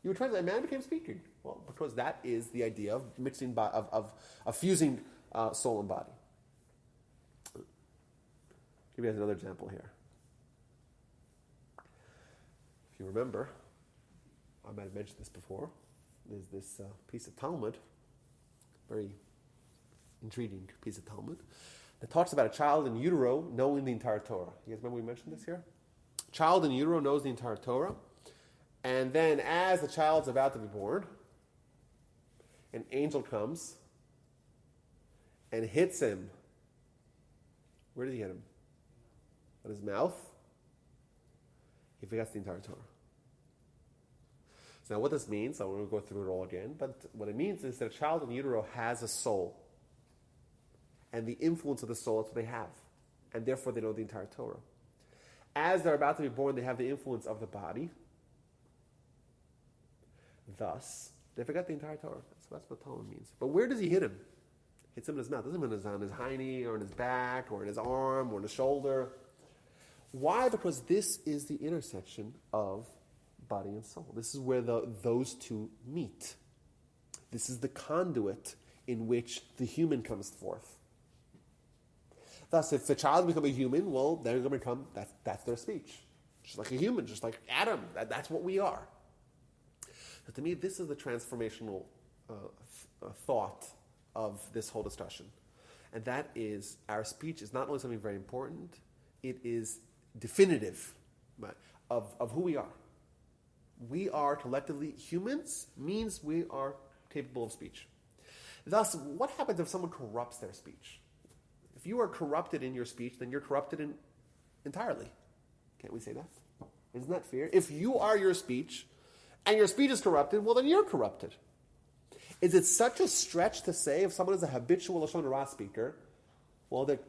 you would translate, man became speaking. Well, because that is the idea of mixing, of fusing soul and body. I'll give you guys another example here. If you remember, I might have mentioned this before, there's this piece of Talmud, very intriguing piece of Talmud, that talks about a child in utero knowing the entire Torah. You guys remember we mentioned this here? Child in utero knows the entire Torah, and then as the child's about to be born, an angel comes and hits him. Where did he hit him? On his mouth. He forgets the entire Torah. So now what this means, I won't go through it all again, but what it means is that a child in utero has a soul. And the influence of the soul is what they have. And therefore they know the entire Torah. As they're about to be born, they have the influence of the body. Thus, they forget the entire Torah. So that's what Talmud means. But where does he hit him? Hits him in his mouth. Doesn't hit him on his hiney, or in his back, or in his arm, or in his shoulder. Why? Because this is the intersection of body and soul. This is where those two meet. This is the conduit in which the human comes forth. Thus, if the child becomes a human, well, they're going to become, that's their speech. Just like a human, just like Adam. That's what we are. So to me, this is the transformational thought of this whole discussion. And that is, our speech is not only something very important, it is definitive of who we are. We are collectively humans, means we are capable of speech. Thus, what happens if someone corrupts their speech? If you are corrupted in your speech, then you're corrupted entirely. Can't we say that? Isn't that fair? If you are your speech, and your speech is corrupted, well, then you're corrupted. Is it such a stretch to say if someone is a habitual Lashon Hara speaker, well, they're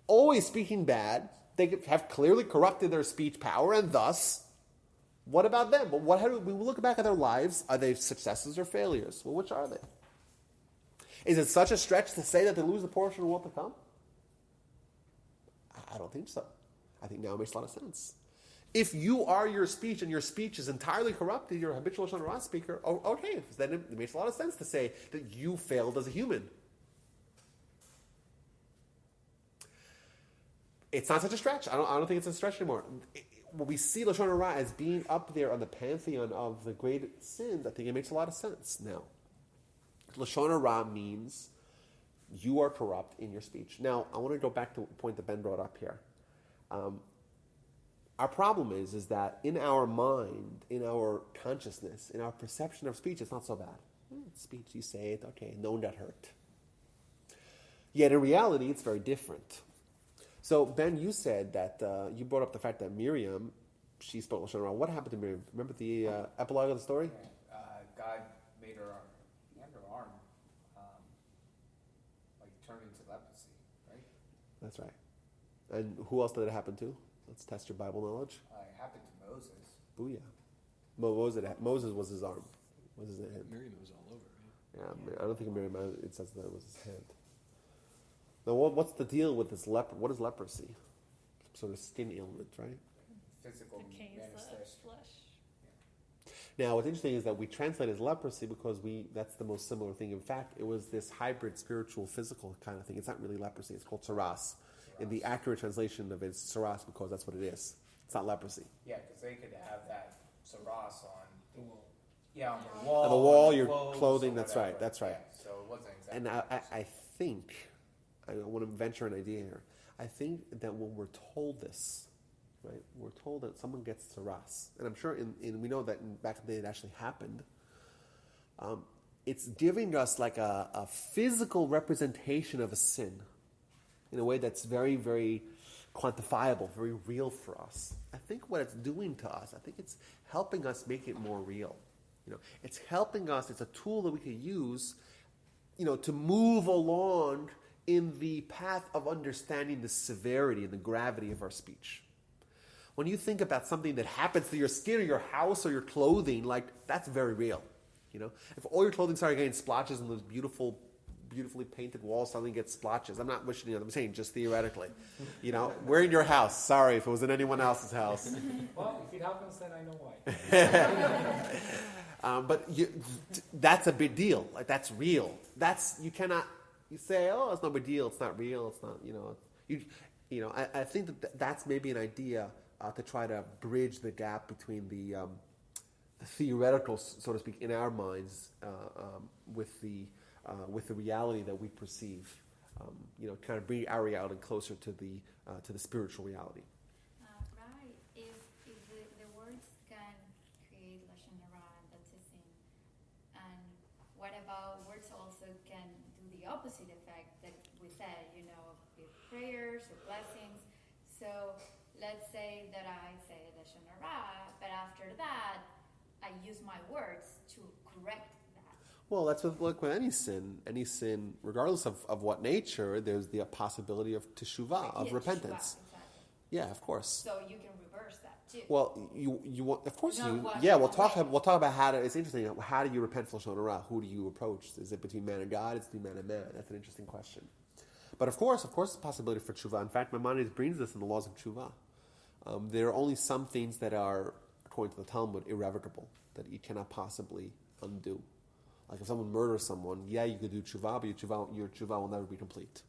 always speaking bad, they have clearly corrupted their speech power, and thus, what about them? Well, we look back at their lives, are they successes or failures? Well, which are they? Is it such a stretch to say that they lose the portion of the world to come? I don't think so. I think now it makes a lot of sense. If you are your speech and your speech is entirely corrupted, you're a habitual Lashon Hara speaker, okay, then it makes a lot of sense to say that you failed as a human. It's not such a stretch. I don't think it's a stretch anymore. When we see Lashon Hara as being up there on the pantheon of the great sins, I think it makes a lot of sense now. Lashon Hara means you are corrupt in your speech. Now, I want to go back to a point that Ben brought up here. Our problem is that in our mind, in our consciousness, in our perception of speech, it's not so bad. It's speech, you say it, okay, no one got hurt. Yet in reality, it's very different. So, Ben, you said that, you brought up the fact that Miriam, she spoke Lashon Hara. What happened to Miriam? Remember the epilogue of the story?
God made her arm like turn into leprosy, right?
That's right. And who else did it happen to? Let's test your Bible knowledge.
It happened to Moses.
Booyah. Moses was his arm. Was his head.
Miriam was all over, right?
Yeah, I don't think Miriam, it says that it was his head. Now, what's the deal with this what is leprosy? Some sort of skin ailment, right?
Physical manifestation.
Flesh.
Now, what's interesting is that we translate as leprosy because that's the most similar thing. In fact, it was this hybrid spiritual, physical kind of thing. It's not really leprosy. It's called saras. In the accurate translation of it, it's saras because that's what it is. It's not leprosy.
Yeah, because they could have that saras on
The wall.
Yeah, on the wall.
On the wall,
on
your
clothes
clothing.
or
That's
whatever.
right. That's right.
Yeah, so it wasn't exactly.
And I think I want to venture an idea here. I think that when we're told this, right, we're told that someone gets tsaras, and I'm sure we know that back in the day it actually happened. It's giving us like a physical representation of a sin in a way that's very, very quantifiable, very real for us. I think what it's doing to us, I think it's helping us make it more real. It's helping us, it's a tool that we can use, to move along in the path of understanding the severity and the gravity of our speech. When you think about something that happens to your skin or your house or your clothing, like, that's very real. If all your clothing started getting splotches and those beautifully painted walls suddenly get splotches, I'm not wishing it, I'm saying just theoretically. We're in your house. Sorry if it was in anyone else's house.
Well, if it happens, then I know why.
But that's a big deal. Like, that's real. You cannot, you say, oh, it's no big deal. It's not real. It's not, I think that's maybe an idea to try to bridge the gap between the theoretical, so to speak, in our minds with the reality that we perceive. Kind of bring our reality closer to the spiritual reality.
Right. If the words can create lashon hara, that's a sin. And what about words also can do the opposite effect that we said, with prayers or blessings. So let's say that I say lashon hara, but after that I use my words to correct that.
Well, that's with any sin, regardless of what nature, there's the possibility of teshuvah, of repentance.
Teshuvah, exactly.
Yeah, of course.
So you can reverse that too.
Well, you want, of course,
Not
yeah.
one
We'll talk about how to. It's interesting. How do you repent for lashon hara? Who do you approach? Is it between man and God? It's between man and man. That's an interesting question. But of course, it's a possibility for tshuva. In fact, Maimonides brings this in the laws of tshuva. There are only some things that are, according to the Talmud, irrevocable, that you cannot possibly undo. Like if someone murders someone, yeah, you could do tshuva, but your tshuva will never be complete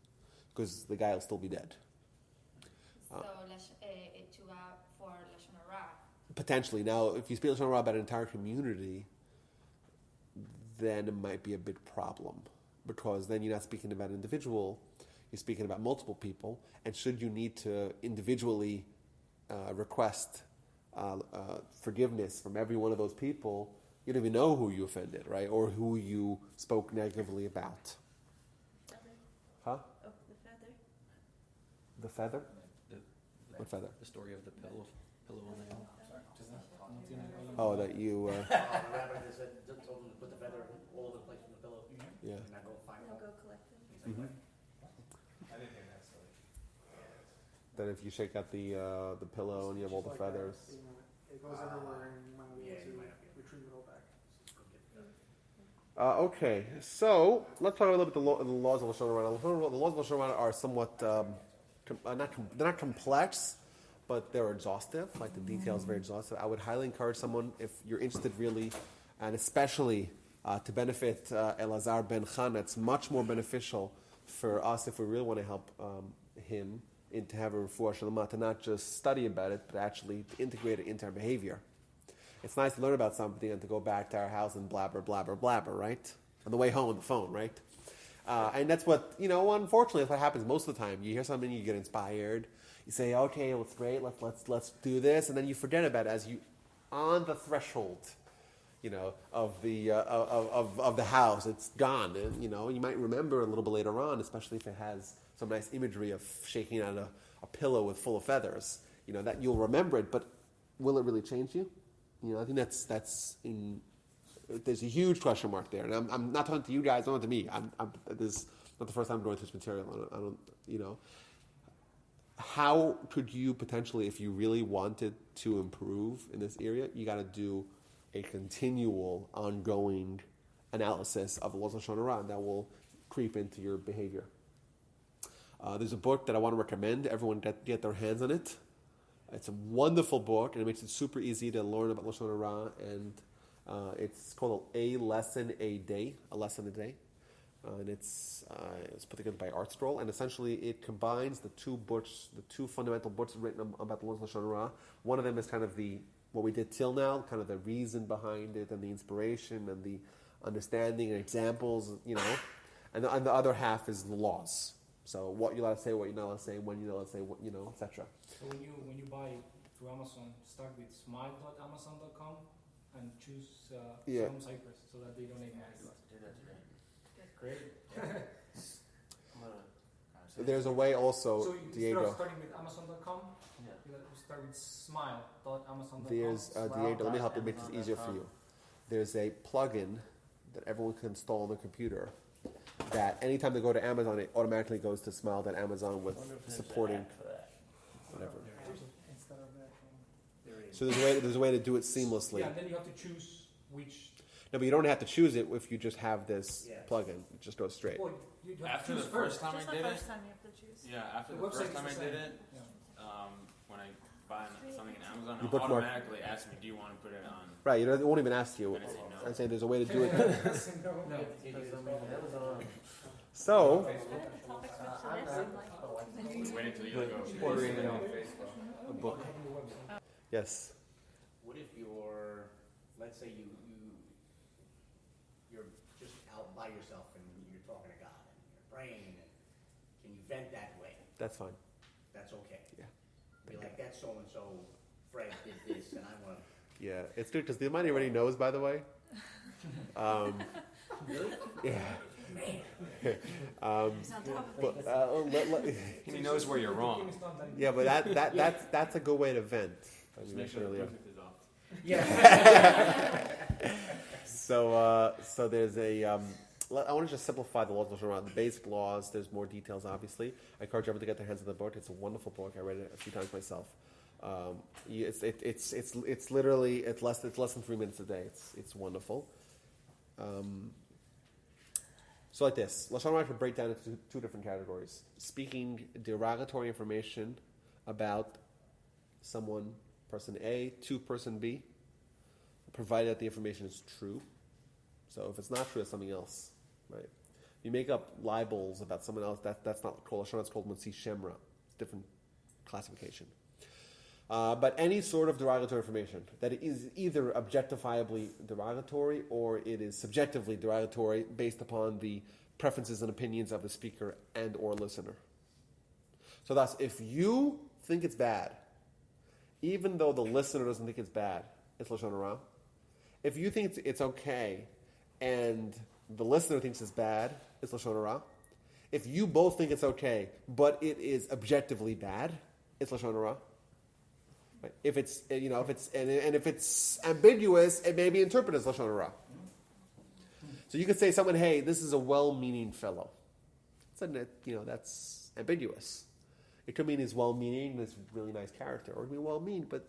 because the guy will still be dead.
So tshuva for lashon hara.
Potentially. Now, if you speak lashon hara about an entire community, then it might be a big problem because then you're not speaking about an individual, you're speaking about multiple people, and should you need to individually request forgiveness from every one of those people, you don't even know who you offended, right? Or who you spoke negatively about.
Feather.
Huh?
Oh, the feather.
The feather? What feather?
The story of the pillow on the hill.
Oh, that you...
The rabbi just told him to put the feather all over the place from the pillow.
Yeah.
And not go find
No,
one.
go collect them.
Mm-hmm.
I didn't think that's silly.
That if you shake out the pillow and you have all the feathers...
It goes everywhere and you might be
Yeah, you
able
might
to
not be able
retrieve it all back.
Okay, so let's talk a little bit about the laws of lashon hara. The laws of lashon hara are somewhat they're not complex, but they're exhaustive. Like the details, very exhaustive. I would highly encourage someone, if you're interested, really, and especially to benefit Elazar ben Chana. It's much more beneficial for us if we really want to help him to have a refuah shalama, to not just study about it, but actually to integrate it into our behavior. It's nice to learn about something and to go back to our house and blabber, blabber, blabber, right? On the way home on the phone, right? And that's what, unfortunately, that's what happens most of the time. You hear something, you get inspired. You say, okay, well, it's great, let's do this. And then you forget about it as you, on the threshold, of the house. It's gone. And, you might remember a little bit later on, especially if it has some nice imagery of shaking out a pillow full of feathers. That you'll remember it, but will it really change you? I think there's a huge question mark there, and I'm not talking to you guys, not to me. This is not the first time I'm going through this material. I don't. How could you potentially, if you really wanted to improve in this area, you got to do a continual, ongoing analysis of the laws of lashon hara that will creep into your behavior. There's a book that I want to recommend. Everyone get their hands on it. It's a wonderful book, and it makes it super easy to learn about lashon hara. And it's called A Lesson a Day, and it's put together by ArtScroll. And essentially, it combines the two fundamental books written about the laws of lashon hara. One of them is kind of what we did till now, kind of the reason behind it, and the inspiration, and the understanding and examples, And the other half is the laws. So what you're allowed to say, what you're not allowed to say, when you're not allowed to say, what, etc.
So when you buy through Amazon, start with smile.amazon.com and choose
Yeah.
from Cyprus so that they donate money.
Did that today.
Great.
I'm gonna.
There's a way also,
So you, instead
Diego.
of starting with Amazon.com,
Yeah.
you start with smile.amazon.com.
There's Diego. Let me help you make this easier for you. There's a plugin that everyone can install on their computer. That anytime they go to Amazon, it automatically goes to Smile.Amazon with supporting whatever.
Instead of that.
So there's a way to do it seamlessly.
Yeah, and then you have to choose which.
No, but you don't have to choose it if you just have this
Yeah.
plugin. It just goes straight.
Well, you have
After
to
the
choose
first time
Just
I
the
did it,
first time you have to choose.
yeah, after
The
the
website
first
is
time
the
I
same.
did it,
Yeah.
when I buy something in Amazon,
You
it
put more-
automatically asks me, do you want to put it on?
Right, it won't even ask you.
And I say no.
I'm saying there's a way to do it.
No.
Amazon.
So,
Topic switch to this, I'm like,
Wait until you go.
Ordering it on
a book. Yes.
What if you're, let's say you're just out by yourself and you're talking to God and you're praying, and can you vent that way?
That's fine.
That's okay.
Yeah.
Be like, that so-and-so, Fred did this, and I want to.
Yeah, it's good because the money already knows, by the way. Yeah.
it's on top of
But,
things.
He knows where you're wrong.
yeah, but that's a good way to vent. I
Just
mean,
make
that's
sure the
earlier.
Bluetooth is off.
Yeah.
So there's a. I want to just simplify the laws around the basic laws. There's more details, obviously. I encourage everyone to get their hands on the book. It's a wonderful book. I read it a few times myself. It's literally it's less than 3 minutes a day. It's wonderful. So like this, Lashon Hara can break down into two different categories: speaking derogatory information about someone, person A, to person B, provided that the information is true. So if it's not true, it's something else, right? You make up libels about someone else. That's not called Lashon Hara. It's called Motzi Shemra. It's a different classification. But any sort of derogatory information that is either objectifiably derogatory or it is subjectively derogatory based upon the preferences and opinions of the speaker and or listener. So thus, if you think it's bad, even though the listener doesn't think it's bad, it's Lashon Hara. If you think it's okay and the listener thinks it's bad, it's Lashon Hara. If you both think it's okay, but it is objectively bad, it's Lashon Hara. Right. If it's if it's ambiguous, it may be interpreted as Lashon Hara. So you could say someone, hey, this is a well-meaning fellow. That's ambiguous. It could mean he's well-meaning, this really nice character, or it could be well-meaning, but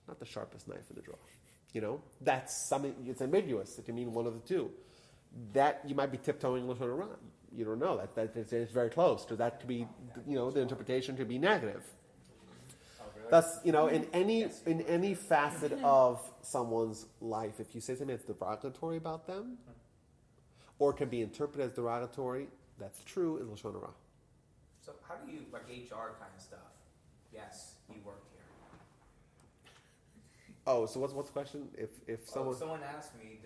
not the sharpest knife in the drawer. That's something. It's ambiguous. It can mean one of the two. That you might be tiptoeing Lashon Hara. You don't know that. It's very close because that could be, the interpretation could be negative. Thus, in any facet of someone's life, if you say something that's derogatory about them, or can be interpreted as derogatory, that's true in Lashon Hara.
So how do you, like HR kind of stuff? Yes, he worked here.
Oh, so what's the question? If someone
Someone asked me,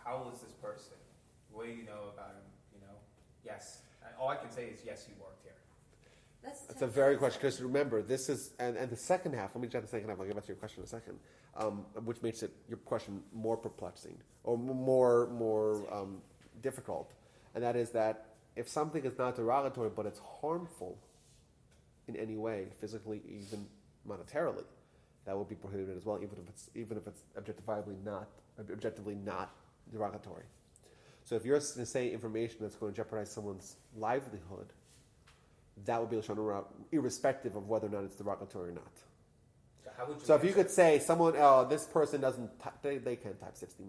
how old is this person? What do you know about him? Yes. All I can say is yes, he worked here.
That's a very question, because remember, this is, and the second half, let me check the second half, I'll get back to your question in a second, which makes your question more perplexing, or more difficult, and that is that if something is not derogatory, but it's harmful in any way, physically, even monetarily, that would be prohibited as well, even if it's objectively not derogatory. So if you're to say information that's going to jeopardize someone's livelihood, that would be Lashon Hara, irrespective of whether or not it's derogatory or not.
So how would you?
So if you could say someone, this person doesn't, they can't type 60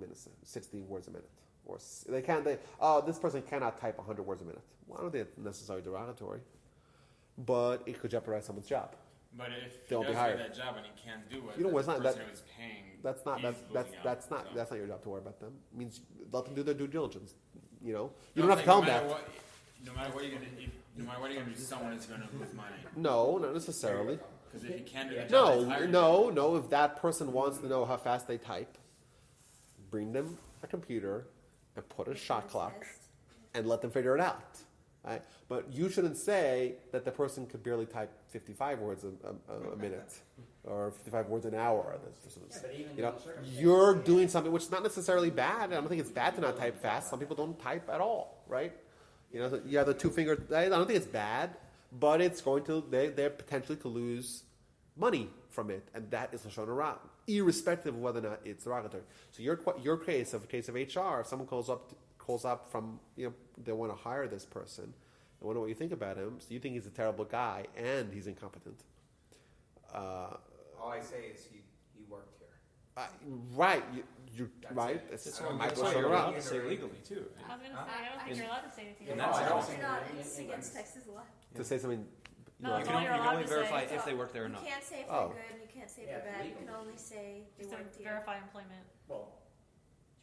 words a minute, or this person cannot type 100 words a minute. Well, I don't think it's necessarily derogatory, but it could jeopardize someone's job.
But if he
They'll be
does
hired.
get that job and he can't do it,
You know, it's
the
not
person
that-
who's paying,
That's not
he's
that's
losing
that's
out,
not
so.
that's not your job to worry about them. It means let them do their due diligence. You
No,
don't have to
I'm
tell them
saying
that.
no matter what you're gonna do, someone is gonna lose money.
No, not necessarily.
Because if you can't do the job, he's hired.
No. If that person wants to know how fast they type, bring them a computer and put a shot clock and let them figure it out. Right? But you shouldn't say that the person could barely type 55 words a minute or 55 words an hour.
Yeah, but even
You know,
in circumstances-
you're doing something which is not necessarily bad. I don't think it's bad to not type fast. Some people don't type at all, right? You know, you have the two finger. I don't think it's bad, but it's going to they're potentially to lose money from it, and that is lashon hara, irrespective of whether or not it's derogatory. So your case of HR, if someone calls up from they want to hire this person, I wonder what you think about him. So you think he's a terrible guy and he's incompetent.
All I say is he worked here.
Right, you're
That's
right.
it.
That's
That's
I don't
what
Michael
think
you're
Shonara.
allowed to say legally too.
I was gonna
Huh?
say, I don't think
And-
you're allowed to say anything.
and
No,
that's
I
also-
you're not.
in-
It's
in-
against Texas law.
To say something.
No,
You
that's
can
all
only,
you're
you can
allowed
only
to
verify
say.
if they work there or
You
Oh.
not.
can't say if
Oh.
they're good, and you can't say if
Yeah,
they're bad. You can
legally.
only say they
Just to
worked here.
verify employment.
Well,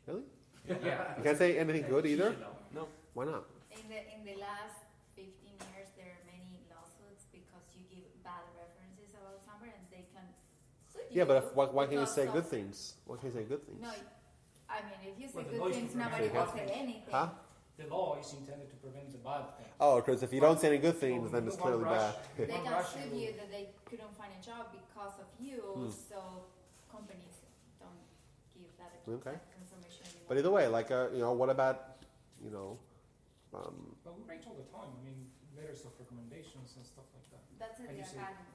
Really?
yeah.
You can't say anything good
She
either?
should know.
Why not?
In the last 15 years, there are many lawsuits because you give bad references about somewhere and they can sue you.
Yeah, but why can't you
because
say
of-
good things? Why can't you say good things?
No, I mean, if you say
Well, the
good
law is
things,
to
nobody
prevent
will
bad
say
things.
anything.
Huh?
The law is intended to prevent the bad things.
Oh, because if you don't say any good things, then it's
One
clearly
rush-
bad.
They
one
can
rush
sue
and
you
we'll-
that they couldn't find a job because of you,
Hmm.
so companies don't give that
Okay.
information anymore.
But either way, like, what about,
But we write all the time. I mean, letters of recommendations and stuff like that.
That's in
And
the
you say-
academy.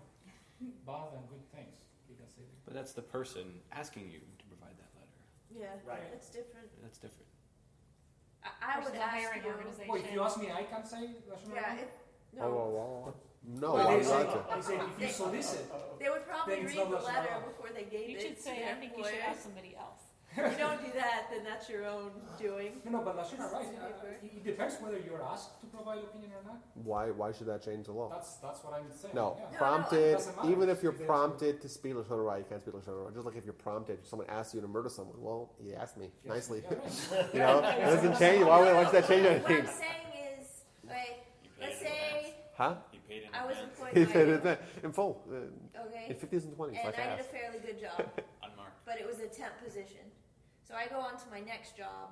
Bad and good things. You can say.
But that's the person asking you to provide that letter.
Yeah,
Right.
it's different.
That's different.
I would
Versus a
ask
hiring
you.
organization.
Well, if you ask me, I can say lashon
Yeah,
hara.
no.
no,
Well,
I'm
they say,
not.
they say if you solicit,
They would probably
Then it's
read
not
the
lashon
letter
hara.
before they gave
You
it
should
to
say,
their
I think you should
employer.
ask somebody else.
If you don't do that, then that's your own doing.
no, but lashon hara,
Paper.
it depends whether you're asked to provide opinion or not.
Why should that change the law?
That's what I'm saying.
No,
Yeah.
prompted.
doesn't matter.
Even if you're
If there's
prompted to speak lashon hara, you can't speak lashon hara. Just like if you're prompted, if someone asks you to murder someone, well, he asked me
Yes,
nicely.
yeah, right.
You know, it doesn't change. Why should that change
What
anything?
I'm saying is, wait,
You paid
let's
in
say
Huh?
You paid in
I was
advance.
employed
He
by
said
you,
it in full,
okay,
in 50s and 20s,
and
like I
I did a
asked.
fairly good job,
Unmarked.
but it was a temp position. So I go on to my next job.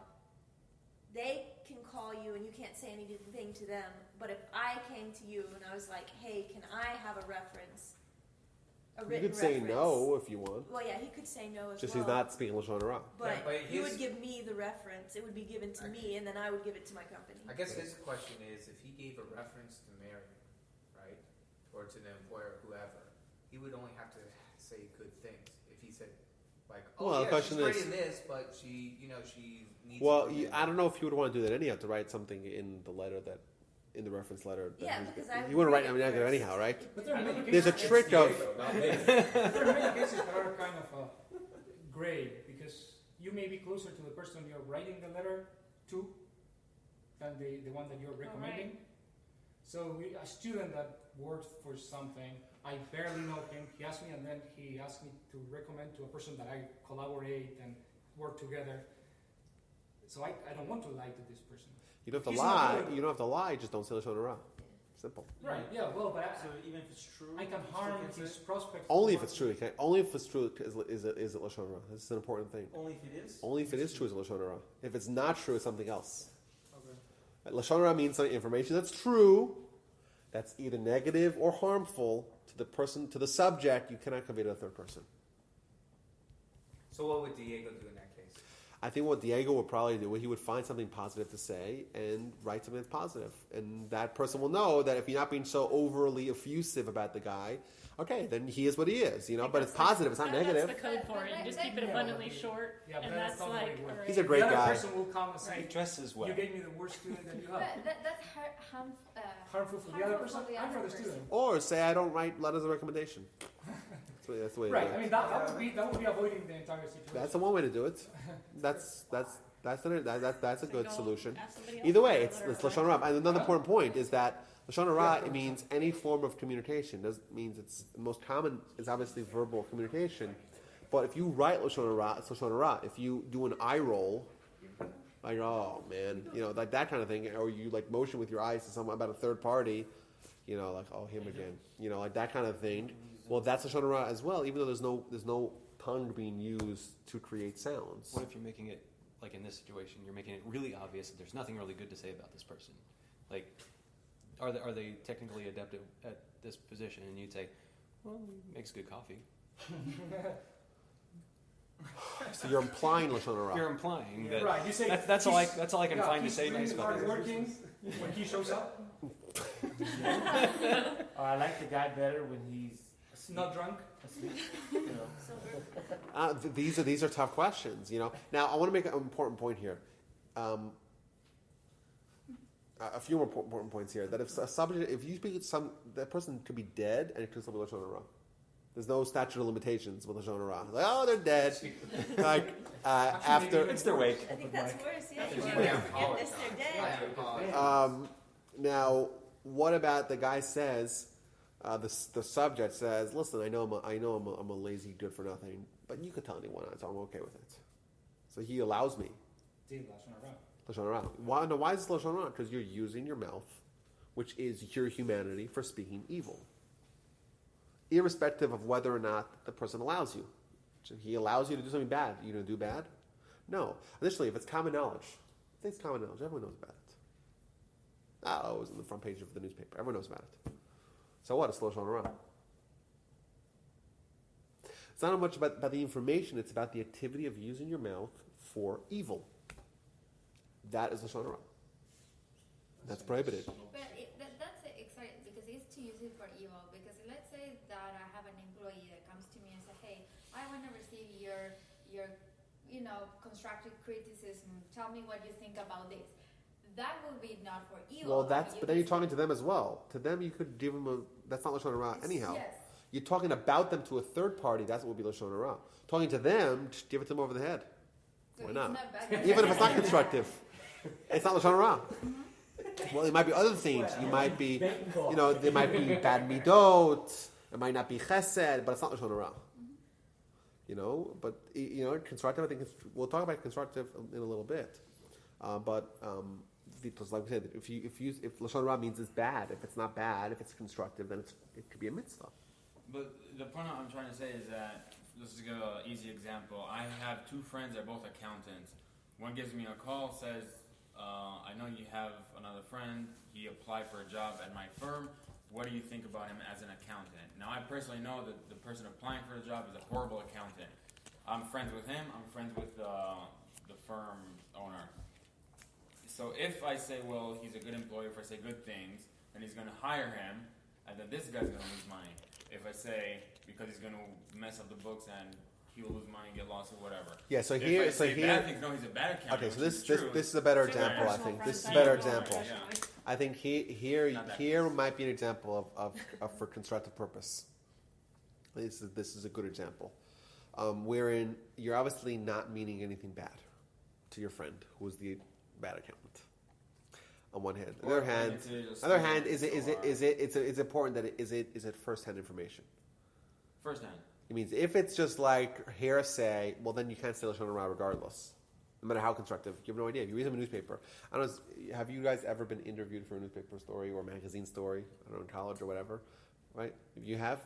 They can call you and you can't say anything to them. But if I came to you and I was like, hey, can I have a reference? A
You
written
could say
reference?
no if you want.
Well, yeah, he could say no as
Just
well.
he's not speaking lashon hara.
But,
Yeah, but
you
his-
would give me the reference. It would be given to me, and then I would give it to my company.
I guess his question is, if he gave a reference to Mary, right, or to the employer, whoever, he would only have to say good things. If he said, like, oh
Well, the
yeah,
question
she's great
is-
in this, but she needs.
Well,
to
I don't know if you would want to do that anyhow, to write something in the letter in the reference letter. That
Yeah,
he's-
because I
you wouldn't write
read it
anything
first.
anyhow, right?
But there are many
There's a
cases-
trick of.
There are many cases that are kind of gray because you may be closer to the person you're writing the letter to than the one that you're recommending. So a student that works for something, I barely know him. He asked me, and then he asked me to recommend to a person that I collaborate and work together. So I don't want to lie to this person.
You don't have to
He's not
lie.
doing it.
You don't have to lie. Just don't say lashon hara. Simple.
Right? Yeah. Well, but
So even if it's true,
I can
you
harm
still can't say
his
it?
prospects.
Only
for
if it's
working.
true. Only if it's true is it lashon hara. This is an important thing.
Only if it is.
Only if it is true is lashon hara. If it's not true, it's something else.
Okay.
Lashon hara means some information that's true, that's either negative or harmful to the person, to the subject. You cannot convey to a third person.
So what would Diego do in that case?
I think what Diego would probably do, he would find something positive to say and write something that's positive. And that person will know that if you're not being so overly effusive about the guy, okay, then he is what he is, you know, but it's positive, it's not negative.
That's the code for it. You just keep it
Yeah.
abundantly short,
Yeah, but
and
that's
that's
not the way
like,
it works.
alright.
He's a great
the other
guy.
person will come and say,
He dresses well.
"You gave me the worst student that you have."
But that's
Harmful for the other person and for the student.
Or say, I don't write letters of recommendation. That's the way
Right.
to do
I
it.
mean that would be avoiding the entire situation.
That's the one way to do it. That's a good
Go
solution.
ask somebody else
Either
for
way,
a
it's
letter of
lashon hara. And another important point is that lashon hara it means any form of communication. It means it's the most common is obviously verbal communication. But if you write lashon hara, it's lashon hara. If you do an eye roll, like oh man, you know, like that kind of thing, or you like motion with your eyes to someone about a third party, you know, like oh him again, you know, like that kind of thing. Well, that's lashon hara as well, even though there's no tongue being used to create sounds.
What if you're making it, like in this situation, you're making it really obvious that there's nothing really good to say about this person? Like, are they technically adept at this position? And you'd say, well, he makes good coffee.
So you're implying Lashon Hara.
You're implying that.
Right, you say
That's all I can find to
he's
say
really
nice about it.
hardworking when he shows up.
I like the guy better when he's asleep.
Not drunk.
Asleep, you know.
Sober.
These are tough questions, you know. Now I want to make an important point here. A few more important points here. That if you speak to that person could be dead and it could still be Lashon Hara. There's no statute of limitations with Lashon Hara. Like, oh, they're dead. Like after
It's their wake.
I think that's worse. Yeah, you
Yeah.
want forgiveness, they're
I
dead.
apologize.
Now, what about the guy says, the subject says, listen, I know I'm a lazy good for nothing, but you could tell anyone, so I'm okay with it. So he allows me. Lashon Hara. Why is this Lashon Hara? Because you're using your mouth, which is your humanity, for speaking evil. Irrespective of whether or not the person allows you. So he allows you to do something bad. Are you going to do bad? No. Initially, if it's common knowledge, I think it's common knowledge. Everyone knows about it. Oh, it was on the front page of the newspaper. Everyone knows about it. So what? It's Lashon Hara. It's not much about the information. It's about the activity of using your mouth for evil. That is Lashon Hara. That's prohibited.
But that's exciting because it's to use it for evil. Because let's say that I have an employee that comes to me and says, "Hey, I want to receive your constructive criticism. Tell me what you think about this." That will be not for evil.
Well, but then you're talking to them as well. To them, you could give them that's not Lashon Hara anyhow.
Yes.
You're talking about them to a third party. That's what would be Lashon Hara. Talking to them, just give it to them over the head.
So
Why
it's
not?
bad.
Even if it's not constructive, it's not Lashon Hara. Well, it might be other things. You might be, there might be bad midot. It might not be chesed, but it's not Lashon Hara. Constructive. I think we'll talk about constructive in a little bit. Because, like we said, if Lashon Hara means it's bad, if it's not bad, if it's constructive, then it could be a mitzvah.
But the point I'm trying to say is that, let's just give an easy example. I have two friends that are both accountants. One gives me a call, says, I know you have another friend. He applied for a job at my firm. What do you think about him as an accountant? Now, I personally know that the person applying for the job is a horrible accountant. I'm friends with him. I'm friends with the firm owner. So if I say, well, he's a good employee, if I say good things, then he's going to hire him, and then this guy's going to lose money. If I say, because he's going to mess up the books and he will lose money, get lost, or whateher.
Yeah. So
If
here,
I say bad things, no, he's a bad accountant.
Okay. So
which
this
is true.
is a better example. I think this is a better example.
Yeah.
I think here might be an example of for constructive purpose. This is a good example, wherein you're obviously not meaning anything bad to your friend who is the bad accountant. On one hand, on the other hand, it's important that is it first-hand information.
First-hand.
It means if it's just like hearsay, well then you can't say Lashon Hara regardless, no matter how constructive. You have no idea. If you read them in a newspaper, I don't know. Have you guys ever been interviewed for a newspaper story or a magazine story? I don't know, in college or whatever, right? If you have,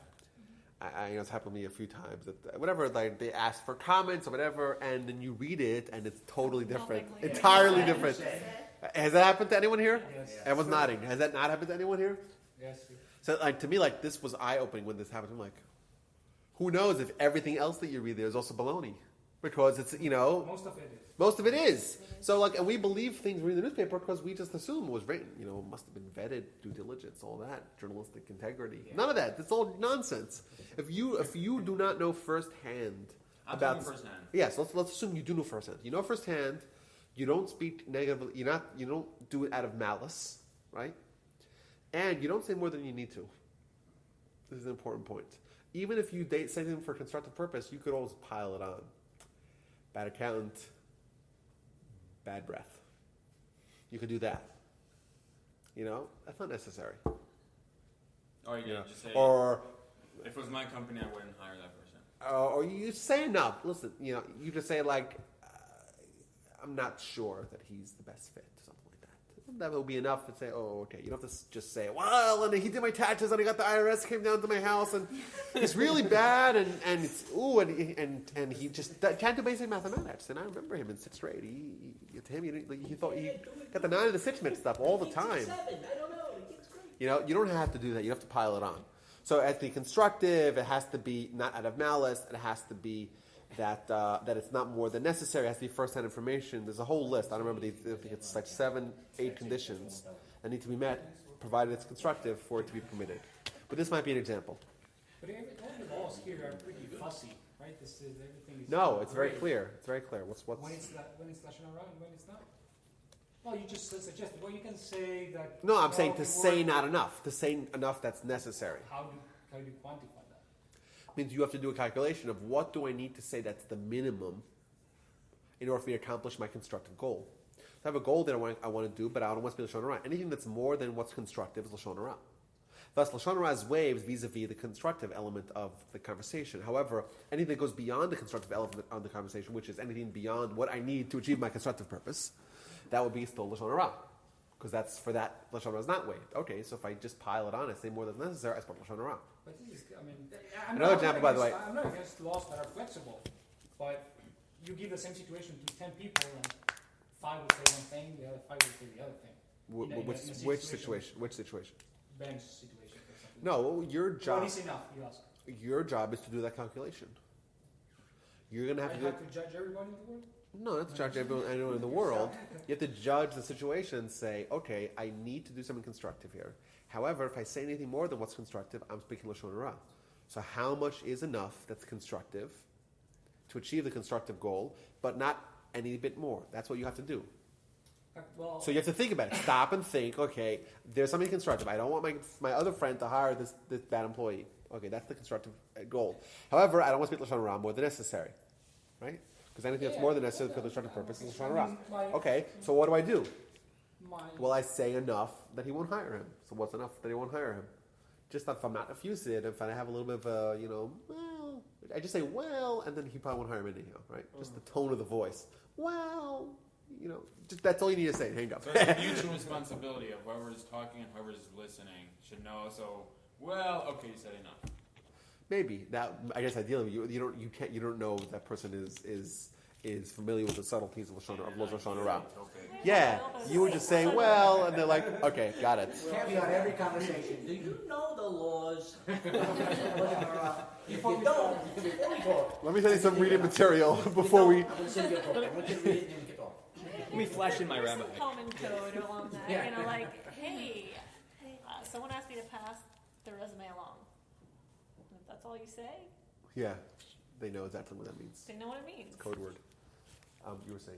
it's happened to me a few times. That whatever, like they ask for comments or whatever, and then you read it and it's totally different, entirely different. Has that happened to anyone here?
Yes.
Everyone's nodding. Has that not happened to anyone here?
Yes.
So, to me, this was eye-opening when this happened. I'm like, who knows if everything else that you read there is also baloney? Because it's,
Most of it is.
most of it is. So, and we believe things we read in the newspaper because we just assume it was written. It must have been vetted, due diligence, all that, journalistic integrity.
Yeah.
None of that. It's all nonsense. If you do not know firsthand
I'm
about
talking firsthand.
yes, let's assume you do know firsthand. You know firsthand. You don't speak negatively. You don't do it out of malice, right? And you don't say more than you need to. This is an important point. Even if you say something for constructive purpose, you could always pile it on. Bad accountant, bad breath. You could do that. That's not necessary.
Or you could just say,
Or
if it was my company, I wouldn't hire that person.
or you say enough. Listen, you just say I'm not sure that he's the best fit, something like that. That will be enough to say, oh, okay. You don't have to just say, well, and he did my taxes, and he got the IRS, came down to my house, and it's really bad, and it's, and he just can't do basic mathematics. And I remember him in 6th grade. He thought he got the 9 of the 6 mixed up all the time.
7, I don't know, the kid's great.
You know, you don't have to do that. You have to pile it on. So it has to be constructive. It has to be not out of malice. It has to be that it's not more than necessary. It has to be first-hand information. There's a whole list. I don't remember I think it's like 7, 8 conditions that need to be met, provided it's constructive for it to be permitted. But this might be an example.
But all the laws here are pretty fussy, right? This is everything is.
No, it's very
gray.
clear. It's very clear. What's
When it's lashon hara and when it's not. Well, you just suggested. Well, you can say that.
No, I'm saying to
we
say
work-
not enough. To say enough that's necessary.
How do you quantify that?
Means you have to do a calculation of what do I need to say that's the minimum in order for me to accomplish my constructive goal. So I have a goal that I want to do, but I don't want to be Lashon Hara. Anything that's more than what's constructive is Lashon Hara. Thus, Lashon Hara is waived vis-a-vis the constructive element of the conversation. However, anything that goes beyond the constructive element of the conversation, which is anything beyond what I need to achieve my constructive purpose, that would be still Lashon Hara. Because that's for that, Lashon Hara is not waived. Okay, so if I just pile it on and say more than necessary, I spoke Lashon Hara.
But this is, I mean, I'm
Another
not
example, by the
against-
way.
I'm not against laws that are flexible, but you give the same situation to 10 people, and 5 will say one thing, the other 5 will say the other thing.
Which situation? Which situation?
Bench situation, for example.
No, your job.
What is enough, you ask?
Your job is to do that calculation. You're going to have
I
to do
have
it.
to judge everybody in the world?
No, not to judge anyone in the world. You have to judge the situation and say, okay, I need to do something constructive here. However, if I say anything more than what's constructive, I'm speaking Lashon Hara. So how much is enough that's constructive to achieve the constructive goal, but not any bit more? That's what you have to do.
Well,
So you have to think about it. Stop and think, okay, there's something constructive. I don't want my other friend to hire this bad employee. Okay, that's the constructive goal. However, I don't want to speak Lashon Hara more than necessary. Right? Because anything that's more than necessary for the constructive purpose is Lashon Hara. Okay, so what do? Well, I say enough that he won't hire him. So what's enough that he won't hire him? Just if I'm not effusive, if I have a little bit of a, well, I just say, well, and then he probably won't hire him anyhow, right? Just the tone of the voice. Well, just that's all you need to say. Hang up.
So it's a mutual responsibility of whoever's talking and whoever's listening should know. So, well, okay, you said enough.
Maybe that. I guess ideally, you don't know if that person is familiar with the subtleties of Lashon Hara. Yeah, you would just say, well, and they're like, okay, got it.
Caveat every conversation. Do you know the laws? If you don't, before we talk.
Let me tell you some reading material before we.
I'm going to send you a book. I want you to read it and then we can talk.
Let me flash in my
There's
rabbit.
some common code along that.
Yeah.
Like, hey, someone asked me to pass the resume along. And if that's all you say,
Yeah, they know exactly what that means.
they know what it means.
Code word. You were saying.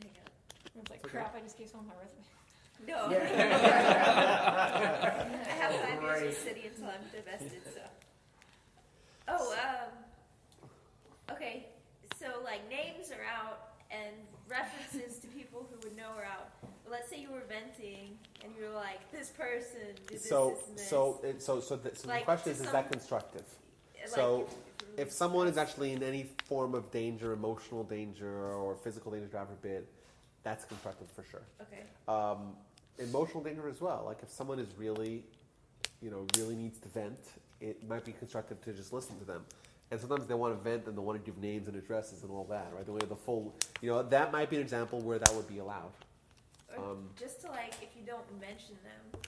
I was like,
Okay.
crap, I just gave someone my resume. No.
Yeah.
I have 5 years
Great.
in the city until I'm divested, so. Oh, okay. So, like, names are out and references to people who would know are out. But let's say you were venting and you were like, this person did this,
So
this, and this.
the
Like,
question
to
is
some-
that constructive?
Like,
So, if someone is actually in any form of danger, emotional danger or physical danger, God forbid, that's constructive for sure.
Okay.
Emotional danger as well. Like if someone is really, really needs to vent, it might be constructive to just listen to them. And sometimes they want to vent and they want to give names and addresses and all that, right? They want the full, that might be an example where that would be allowed.
Or just to, like, if you don't mention them.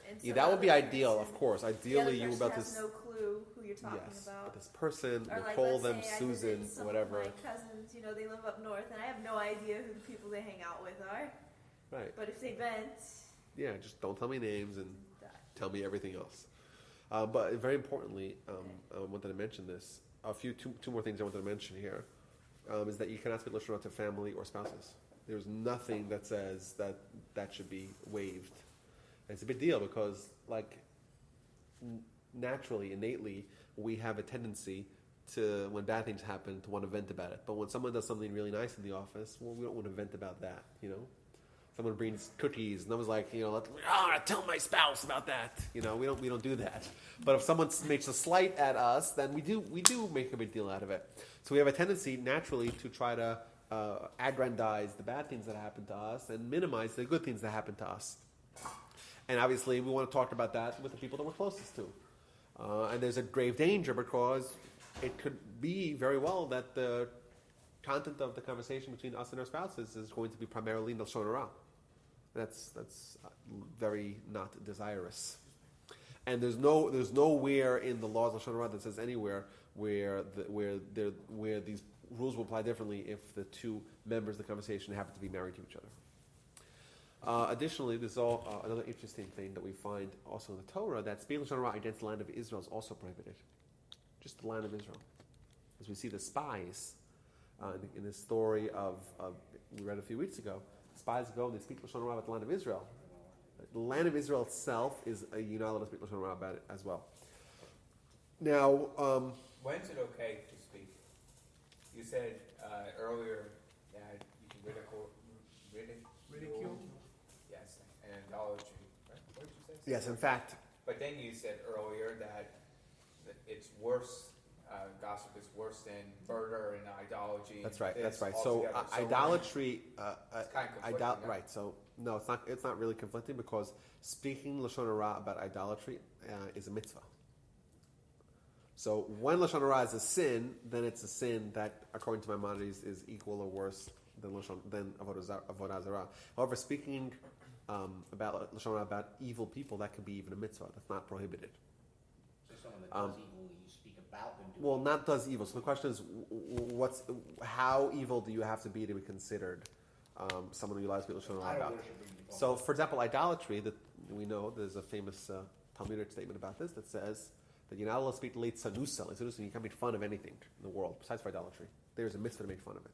And so
Yeah, that would be
the other
ideal,
person-
of course.
the other
Ideally, you
person
about
has
this.
no clue who you're talking
Yes,
about.
but this person,
Or like,
Nicole,
let's
them,
say I
Susan,
visit some
whatever.
of my cousins, they live up north, and I have no idea who the people they hang out with are.
Right.
But if they vent,
Yeah, just don't tell me names and
that.
tell me everything else. But very importantly, I wanted to mention this. Two more things I wanted to mention here is that you cannot speak Lashon Hara to family or spouses. There's nothing that says that should be waived. And it's a big deal because, like, naturally, innately, we have a tendency to, when bad things happen, to want to vent about it. But when someone does something really nice in the office, well, we don't want to vent about that, Someone brings cookies, and I was like, tell my spouse about that. We don't do that. But if someone makes a slight at us, then we do make a big deal out of it. So we have a tendency naturally to try to aggrandize the bad things that happen to us and minimize the good things that happen to us. And obviously, we want to talk about that with the people that we're closest to. And there's a grave danger because it could be very well that the content of the conversation between us and our spouses is going to be primarily Lashon Hara. That's very not desirous. And there's nowhere in the laws of Lashon Hara that says anywhere where these rules will apply differently if the two members of the conversation happen to be married to each other. Additionally, there's another interesting thing that we find also in the Torah, that speaking Lashon Hara against the land of Israel is also prohibited. Just the land of Israel. As we see the spies in the story of we read a few weeks ago, spies go and they speak Lashon Hara about the land of Israel. The land of Israel itself is you're not allowed to speak Lashon Hara about it as well. Now,
when's it okay to speak? You said earlier that you can ridicule. Yes, and idolatry. Right? What did you say?
yes, in fact,
But then you said earlier that it's worse. Gossip is worse than murder and idolatry.
that's right.
and
That's
this
right. So
altogether.
idolatry,
It's kind of conflicting,
right? So no, it's not. It's not really conflicting because speaking Lashon Hara about idolatry is a mitzvah. So when Lashon Hara is a sin, then it's a sin that, according to Maimonides, is equal or worse than Avodah Zarah. However, speaking about Lashon Hara about evil people, that could be even a mitzvah. That's not prohibited.
So someone that does evil, you speak about them doing
Well, not does evil. So the question is, how evil do you have to be considered someone who lies to Lashon Hara about? So, for example, idolatry, that we know there's a famous Talmudic statement about this that says that you're not allowed to speak late sanusa. Late sanusa, you can't make fun of anything in the world besides for idolatry. There's a mitzvah to make fun of it.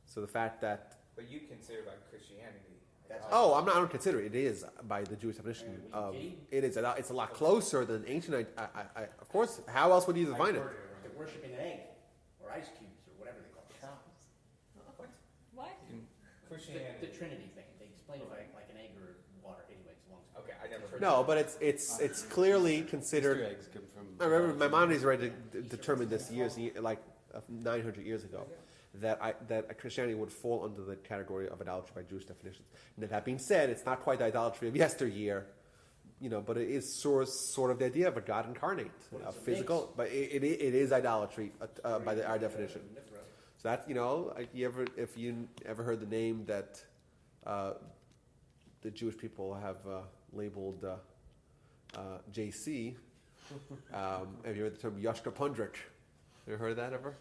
So the fact that
But you consider like Christianity.
I don't consider it. It is by the Jewish definition of it is. It's a lot closer than ancient. Of course, how else would you define it?
They're worshiping an egg or ice cubes or whatever they call it.
What?
Christianity.
The Trinity thing. They explain it like an egg or water. Anyway, it's a long story.
Okay, I never heard.
No, but it's clearly considered.
Easter eggs come from.
I remember Maimonides already determined this like 900 years ago, that Christianity would fall under the category of idolatry by Jewish definitions. And that being said, it's not quite the idolatry of yesteryear, but it is sort of the idea of a God incarnate, a physical. But it is idolatry by our definition. So that's if you ever heard the name that the Jewish people have labeled JC. Have you heard the term Yoshka Pundrik? You ever heard of that ever?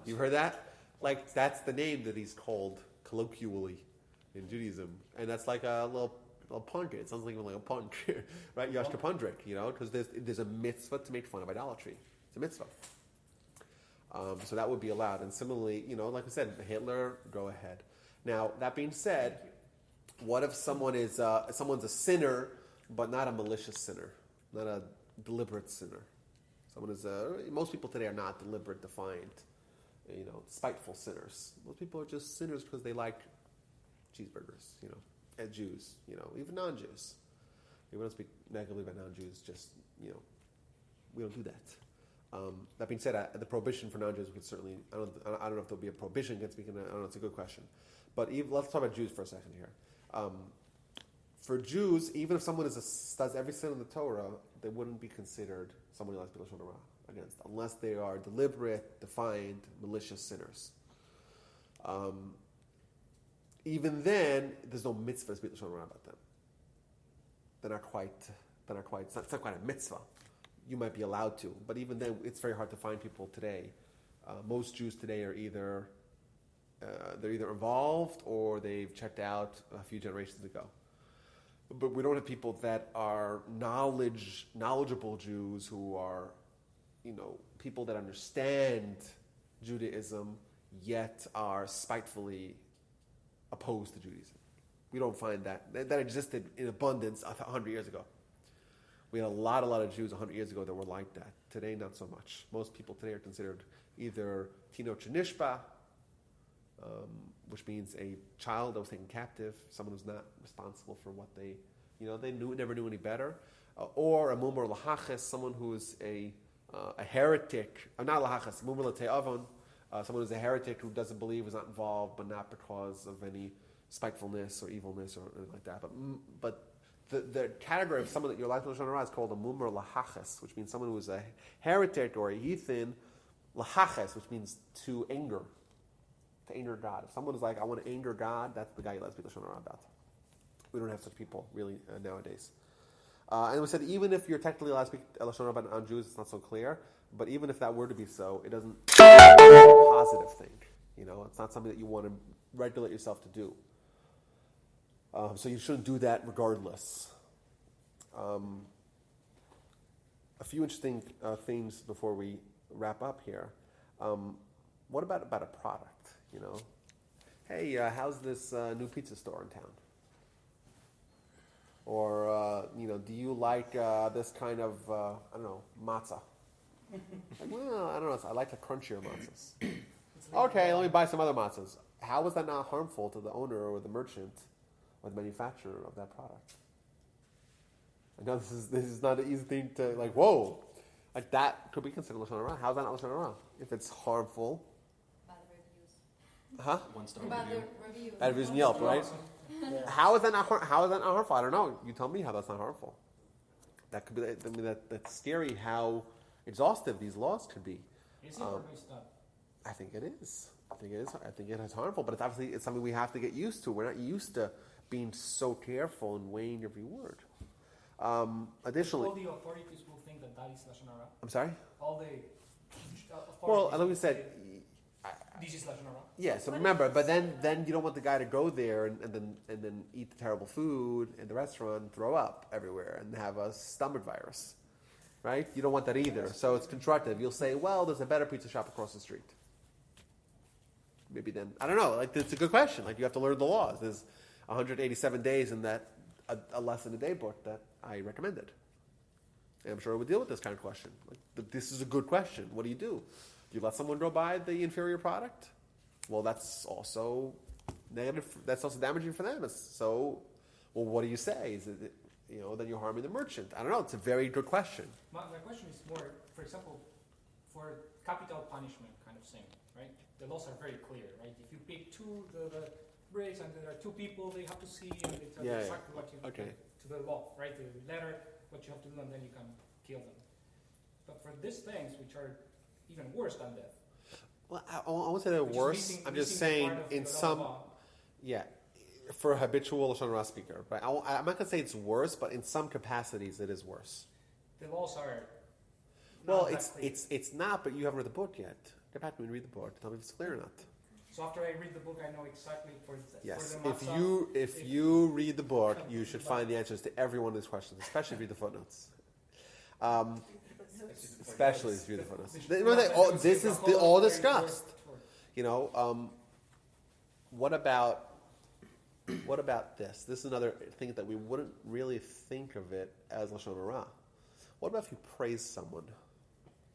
You've heard that? Like, that's the name that he's called colloquially in Judaism. And that's like a little punk. It sounds like a punk, right? Yoshka Pundrik, because there's a mitzvah to make fun of idolatry. It's a mitzvah. So that would be allowed. And similarly, like I said, Hitler, go ahead. Now, that being said, what if someone's a sinner, but not a malicious sinner, not a deliberate sinner? Someone is most people today are not deliberate, defiant, spiteful sinners. Most people are just sinners because they like cheeseburgers, and Jews, even non-Jews. We don't speak negatively about non-Jews, just, we don't do that. That being said, the prohibition for non-Jews would certainly, I don't know if there'll be a prohibition against speaking, I don't know, it's a good question. But let's talk about Jews for a second here. For Jews, even if someone does every sin in the Torah, they wouldn't be considered someone who likes Lashon Hara against, unless they are deliberate, defiant, malicious sinners. Even then, there's no mitzvah to speak Lashon Hara about them. They're not quite. It's not quite a mitzvah. You might be allowed to, but even then, it's very hard to find people today. Most Jews today are either involved or they've checked out a few generations ago. But we don't have people that are knowledgeable Jews who are, people that understand Judaism yet are spitefully opposed to Judaism. We don't find that existed in abundance 100 years ago. We had a lot of Jews 100 years ago that were like that. Today, not so much. Most people today are considered either Tino Chenishba, which means a child that was taken captive, someone who's not responsible for what they never knew any better, or a mumar lahachas, someone who is a heretic, not lahachas, mumar l'te'avon, someone who's a heretic who doesn't believe, is not involved, but not because of any spitefulness or evilness or anything like that. But the category of someone that you're like to Lashon Hara is called a mumar lahachas, which means someone who is a heretic or a heathen, lahachas, which means to anger, to anger God. If someone is like, I want to anger God, that's the guy you let speak Lashon Hara about. We don't have such people really nowadays. And we said even if you're technically allowed to speak Lashon Hara about on Jews, it's not so clear. But even if that were to be so, it doesn't it's a positive thing. You know, it's not something that you want to regulate yourself to do. So you shouldn't do that regardless. A few interesting things before we wrap up here. What about a product? You know, hey, how's this new pizza store in town? Or you know, do you like this kind of I don't know, matzah? Like, well, I don't know. I like the crunchier matzahs. Okay, let me buy some other matzahs. How is that not harmful to the owner or the merchant or the manufacturer of that product? I know this is not an easy thing to like. Whoa, like that could be considered lashon hara. How's that not lashon hara? If it's harmful,
Bad reviews.
huh?
1-star
Bad
review.
reviews.
Bad reviews in Yelp, right?
Yeah.
How is that not harmful? I don't know. You tell me how that's not harmful. That could be. I mean, that's scary. How exhaustive these laws could be.
Is it or no, it's not?
I think it is. I think it is harmful, but it's something we have to get used to. We're not used to being so careful and weighing every word. Additionally,
All the authorities will think that is lashon hara.
I'm sorry.
All the authorities.
Well, like we
will
said,
say, this is lashon hara.
yeah. So remember, but then you don't want the guy to go there and then eat the terrible food in the restaurant, and throw up everywhere, and have a stomach virus, right? You don't want that either. So it's constructive. You'll say, well, there's a better pizza shop across the street. Maybe then, I don't know. Like, it's a good question. Like, you have to learn the laws. There's 187 days in that a lesson a day book that I recommended. And I'm sure we'll deal with this kind of question. Like, this is a good question. What do? You let someone go buy the inferior product? Well, that's also negative. That's also damaging for them. So, well, what do you say? Is it, then you're harming the merchant? I don't know. It's a very good question.
My question is more, for example, for capital punishment kind of thing, right? The laws are very clear, right? If you pick the bricks and there are two people, they have to see and they tell you exactly what you
Okay.
to the law, right? The letter, what you have to do, and then you can kill them. But for these things, which are even worse than death,
Well, I won't say they're
which is
worse.
missing-
I'm just
missing
saying
part of
in
the
some,
law.
yeah, for a habitual Lashon Hara speaker. But I'm not going to say it's worse, but in some capacities it is worse.
The laws are.
Well,
not that clear.
it's not, but you haven't read the book yet. Get back to me and read the book. Tell me if it's clear or not.
So after I read the book, I know exactly for
Yes.
the
If
matzah,
you read the book, you should find the answers to every one of these questions, especially read the footnotes. Especially if you read the footnotes. This is all discussed. What about this? This is another thing that we wouldn't really think of it as Lashon Hara. What about if you praise someone?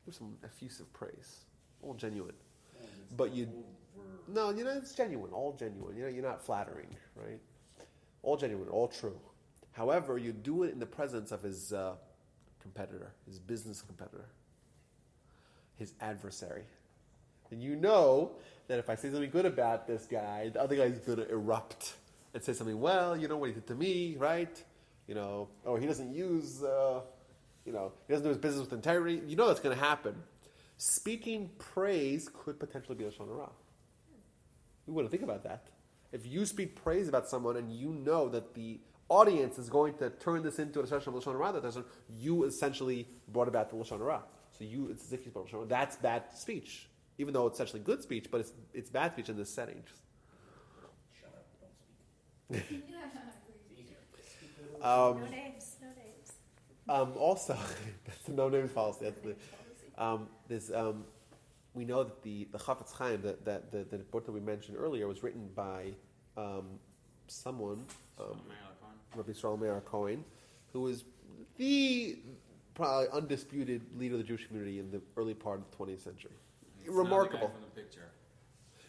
Give some effusive praise. All genuine. But it's genuine. All genuine. You're not flattering, right? All genuine, all true. However, you do it in the presence of his competitor, his business competitor, his adversary. And you know that if I say something good about this guy, the other guy's going to erupt and say something, well, you know what he did to me, right? Or he doesn't use, he doesn't do his business with integrity. You know that's going to happen. Speaking praise could potentially be Lashon Hara. We wouldn't think about that. If you speak praise about someone and you know that the audience is going to turn this into a discussion of Lashon Hara, you essentially brought about the Lashon Hara. So it's as if you brought Lashon Hara. That's bad speech. Even though it's essentially good speech, but it's bad speech in this setting.
Shut up, don't speak.
No names.
Also, that's the no names policy. We know that the Chafetz Chaim, the book that we mentioned earlier, was written by someone, Rabbi Yisrael Meir Cohen, who was the probably undisputed leader of the Jewish community in the early part of the 20th century.
It's
Remarkable.
Not the guy from the picture.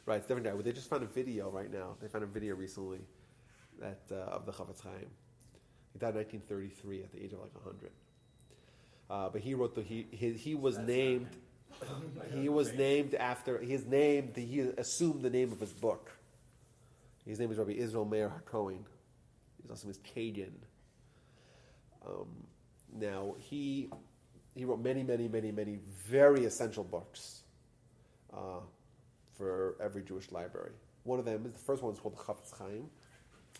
Right, it's a different guy. They just found a video right now. They found a video recently of the Chafetz Chaim. He died in 1933 at the age of like 100. But he wrote he was named. He was named after his name. He assumed the name of his book. His name is Rabbi Israel Meir HaKohen. His also is Kagan. Now he wrote many very essential books for every Jewish library. One of them is the first one is called the Chafetz Chaim.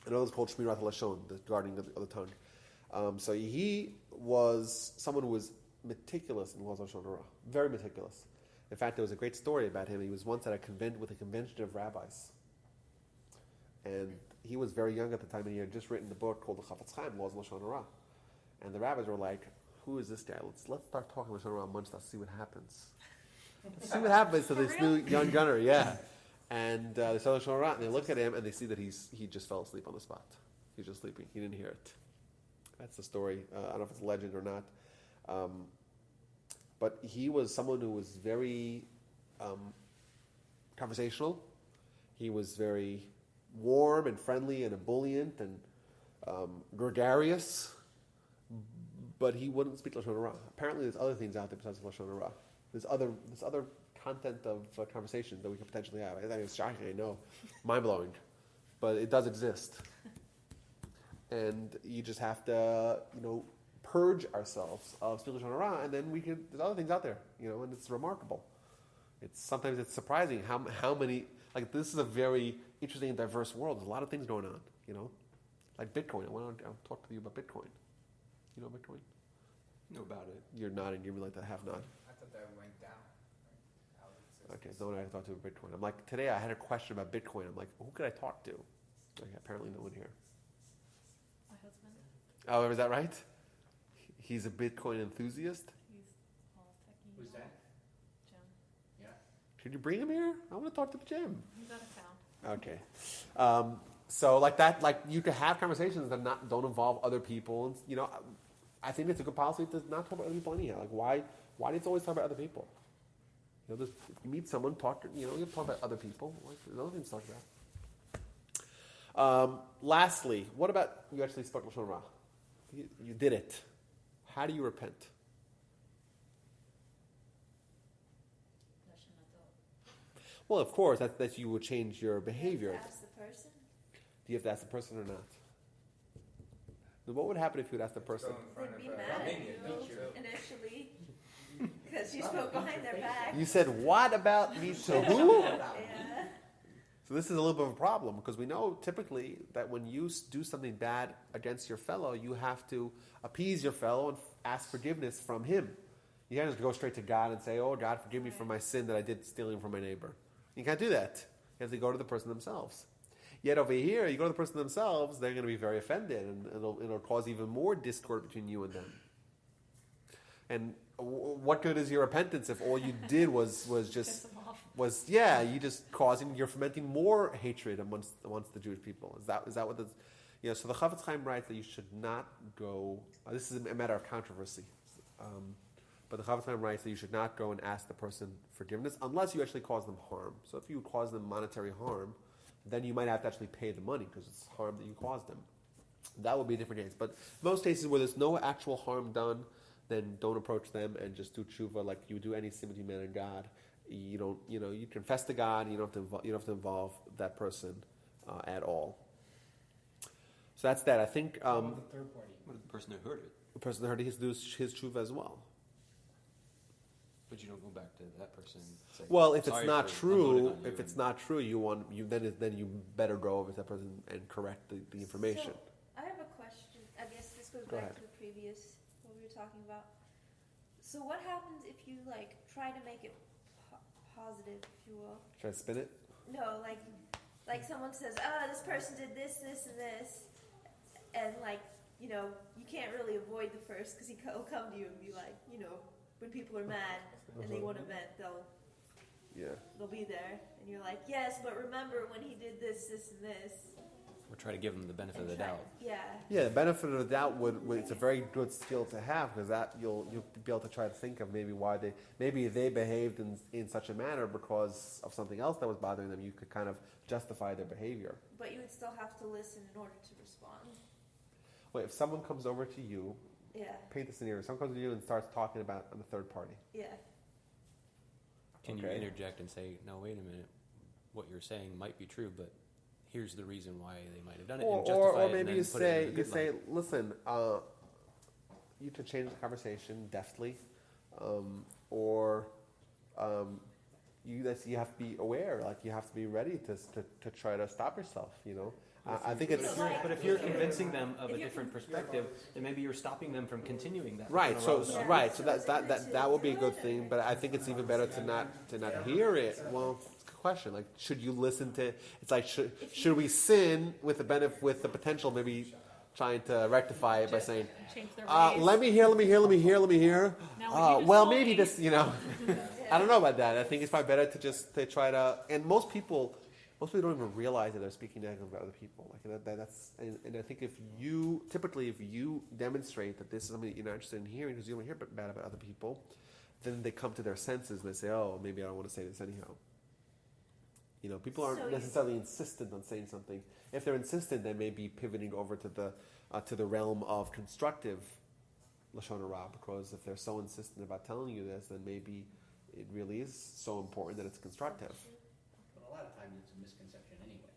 Another is called Shmirat HaLashon, the guarding of the tongue. So he was someone who was meticulous in laws of Lashon Hara, very meticulous. In fact, there was a great story about him. He was once at a convention of rabbis, and he was very young at the time, and he had just written the book called the Chafetz Chaim, Laws of Lashon Hara. And the rabbis were like, "Who is this guy? Let's start talking Lashon Hara amongst us, see what happens." See what happens to this new young gunner, yeah. And they saw Lashon Hara, and they look at him, and they see that he just fell asleep on the spot. He's just sleeping. He didn't hear it. That's the story. I don't know if it's a legend or not. But he was someone who was very conversational. He was very warm and friendly and ebullient and gregarious. But he wouldn't speak Lashon Hara. Apparently there's other things out there besides Lashon Hara. There's other content of conversation that we could potentially have. I think it's shocking, I know. Mind-blowing. But it does exist. And you just have to, purge ourselves of speaking Lashon Hara, and then there's other things out there, and it's remarkable. Sometimes it's surprising how many, this is a very interesting and diverse world. There's a lot of things going on, like Bitcoin. I want to talk to you about Bitcoin. You know Bitcoin?
Know about it.
You're nodding. You're like the half nod.
I thought that went down. Right?
Okay, no one I can talk to about Bitcoin. I'm like, today I had a question about Bitcoin. I'm like, who could I talk to? Apparently no one here.
My husband.
Oh, is that right? He's a Bitcoin enthusiast?
He's all techie.
Who's that?
Jim.
Yeah.
Could you bring him here? I want to talk to Jim.
He's out of town.
Okay. So like that, you could have conversations that don't involve other people. And, I think it's a good policy to not talk about other people anyhow. Why do you always talk about other people? If you meet someone, you talk about other people. There's other things to talk about. Lastly, what about you actually spoke Lashon Hara? You did it. How do you repent? Well, of course, that you would change your behavior.
You have to ask the person.
Do you have to ask the person or not? Then what would happen if you would ask the person?
They'd be mad at you initially because you spoke behind their back.
You said, "What about me to who?"
Yeah.
So this is a little bit of a problem because we know typically that when you do something bad against your fellow, you have to appease your fellow and ask forgiveness from him. You can't just go straight to God and say, "Oh, God, forgive me for my sin that I did stealing from my neighbor." You can't do that. You have to go to the person themselves. Yet over here, you go to the person themselves, they're going to be very offended, and it'll cause even more discord between you and them. And what good is your repentance if all you did was you just you're fomenting more hatred amongst the Jewish people? Is that what the so the Chafetz Chaim writes that you should not go. This is a matter of controversy, but the Chafetz Chaim writes that you should not go and ask the person forgiveness unless you actually cause them harm. So if you cause them monetary harm, then you might have to actually pay the money because it's harm that you caused them. That would be a different case. But most cases where there's no actual harm done, then don't approach them and just do tshuva like you do any sin between man and God. You confess to God. You don't have to involve that person at all. So that's that. I think
The third party.
What the person who heard it?
the person that heard it has to do his tshuva as well.
But you don't go back to that person. And say,
Well, if it's
"Sorry
not
for unloading
true,
on you,"
if it's not true, then you better go over to that person and correct the information.
So, I have a question. I guess this goes
Go
back
ahead.
to the previous what we were talking about. So what happens if you try to make it positive, if you will?
Should I spin it?
No, like someone says, this person did this, this, and this, and you can't really avoid the first because he'll come to you and be like, when people are mad and they want to vent, they'll be there, and you're like, yes, but remember when he did this, this, and this.
Or try to give them the benefit of the doubt.
Yeah.
Yeah, the benefit of the doubt it's a very good skill to have because that you'll be able to try to think of maybe they behaved in such a manner because of something else that was bothering them. You could kind of justify their behavior.
But you would still have to listen in order to respond.
Wait, if someone comes over to you,
Yeah.
paint the scenario. Someone comes to you and starts talking about a third party.
Yeah.
Can you
Okay.
interject and say, "No, wait a minute. What you're saying might be true, but here's the reason why they might have done it," and justify
Or
it, and
maybe
then
you
put it in the
say,
good light.
listen, you could change the conversation deftly, or you have to be aware. Like you have to be ready to try to stop yourself. I think it's
But if you're convincing them of a different perspective, then maybe you're stopping them from continuing that.
right. So
Yeah.
right. So that will be a good thing. But I think it's even better to not hear it. Well, it's a good question. Like, should you listen to? It's like should we sin with the potential maybe trying to rectify it by saying,
Change their ways.
let me hear.
Now, when you
Well,
just
maybe
told me-
this. I don't know about that. I think it's probably better to try to. And most people don't even realize that they're speaking negatively about other people. Like that's. And I think if you demonstrate that this is something that you're not interested in hearing because you don't hear bad about other people, then they come to their senses and they say, "Oh, maybe I don't want to say this anyhow." People aren't
So
necessarily insistent on saying something. If they're insistent, they may be pivoting over to the realm of constructive lashon hara. Because if they're so insistent about telling you this, then maybe it really is so important that it's constructive.
But a lot of times it's a misconception anyway.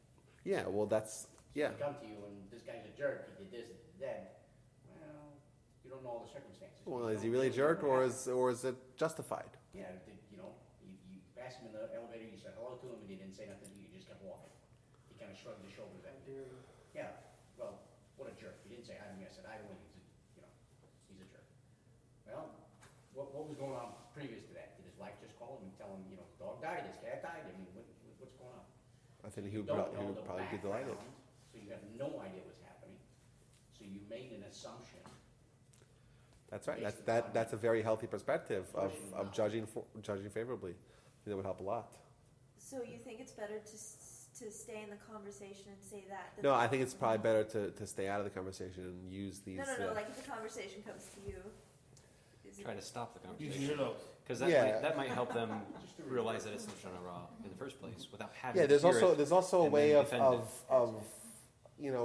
Yeah. Well, that's yeah.
They come to you and this guy's a jerk, he did this, he did that. Well, you don't know all the circumstances.
Well,
You
is he
don't
really a
know
jerk,
what
or
happened.
is it justified?
Yeah, you passed him in the elevator, you said hello to him, and he didn't say nothing, you just kept walking. He kind of shrugged his shoulders at you. Yeah, well, what a jerk. He didn't say hi to me, I said hi to him, he's a jerk. Well, what was going on previous to that? Did his wife just call him and tell him, his dog died, his cat died? I mean, what's going on?
I think he would
Don't know the
probably be delighted.
background, so you have no idea what's happening. So you made an assumption.
That's right. That's a very healthy perspective of judging favorably. I think that would help a lot.
So you think it's better to stay in the conversation and say that? than-
No, I think it's probably better to stay out of the conversation and use these.
No. Like if the conversation comes to you,
Try to stop the
Use
conversation.
your
Because
Yeah.
that might help them realize that it's lashon hara in the first place without having.
Yeah,
to
there's
hear
also
it
there's also a
and
way
then
of
defend it.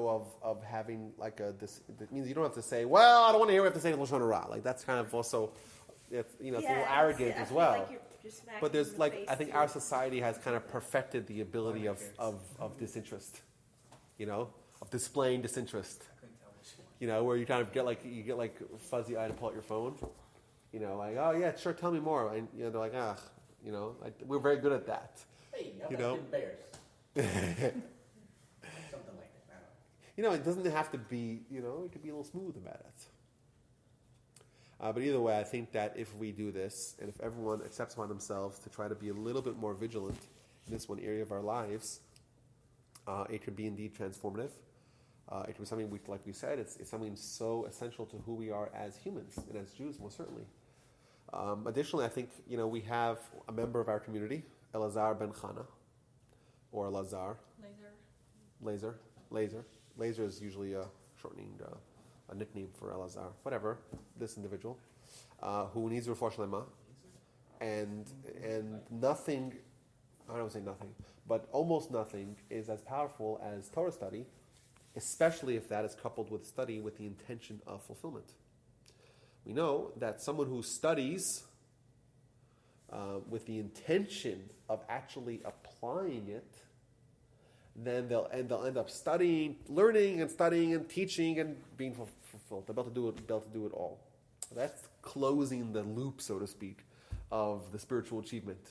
of having like this. That means you don't have to say, well, I don't want to hear what you have to say in lashon hara. Like that's kind of also, it's a little arrogant
I
as
feel
well.
like you're just smacking
But there's
them in the face
I think
too.
our society has kind of perfected the ability of disinterest, of displaying disinterest.
I couldn't tell which one.
Where you kind of get like fuzzy eye to pull out your phone. Like, oh yeah, sure, tell me more. And they're like, we're very good at that.
Hey, how
You
about
know?
them bears? Something like that. I don't know.
It doesn't have to be, it could be a little smooth about it. But either way, I think that if we do this, and if everyone accepts upon themselves to try to be a little bit more vigilant in this one area of our lives, it could be indeed transformative. It could be something, like we said, it's something so essential to who we are as humans and as Jews, most certainly. Additionally, I think, we have a member of our community, Elazar ben Chana, or Lazar. Laser. Laser is usually a shortening, a nickname for Elazar. Whatever, this individual, who needs refuah shlema, and nothing, I don't want to say nothing, but almost nothing is as powerful as Torah study, especially if that is coupled with study with the intention of fulfillment. We know that someone who studies with the intention of actually applying it, then they'll end up learning and teaching and being fulfilled. They're about to do it all. That's closing the loop, so to speak, of the spiritual achievement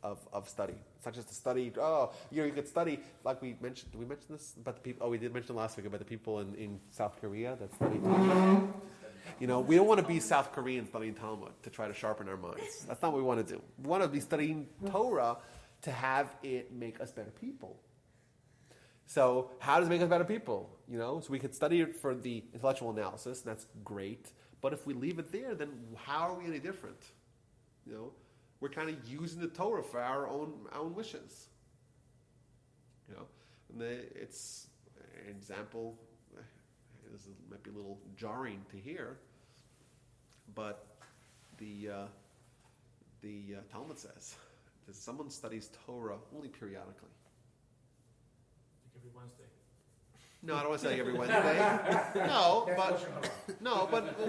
of study. It's not just a study. Oh, you could study, like we mentioned. Did we mention this about the people? Oh, we did mention last week about the people in South Korea that study Talmud. We don't want to be South Korean studying Talmud to try to sharpen our minds. That's not what we want to do. We want to be studying Torah to have it make us better people. So how does it make us better people? So we could study it for the intellectual analysis, and that's great. But if we leave it there, then how are we any different? We're kind of using the Torah for our own wishes. And it's an example. This might be a little jarring to hear, but the Talmud says that someone studies Torah only periodically.
Like every Wednesday.
No, I don't want to say every Wednesday. No, but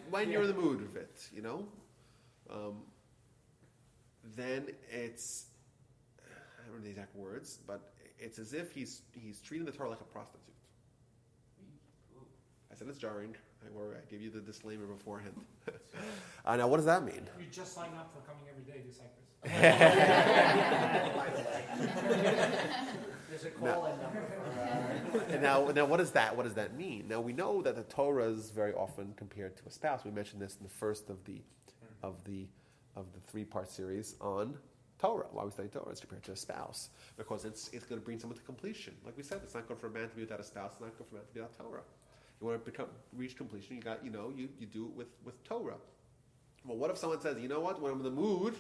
when you're in the mood of it, then it's, I don't know the exact words, but it's as if he's treating the Torah like a prostitute. I said it's jarring. I gave you the disclaimer beforehand. Now, what does that mean?
You just sign up for coming every day to Cyprus.
There's a call-in number for,
And now, what does that mean? Now we know that the Torah is very often compared to a spouse. We mentioned this in the first of the 3-part series on Torah. Why we study Torah is compared to a spouse, because it's going to bring someone to completion. Like we said, it's not good for a man to be without a spouse. It's not good for a man to be without Torah. You want to reach completion. You got you do it with Torah. Well, what if someone says, you know what? When I'm in the mood,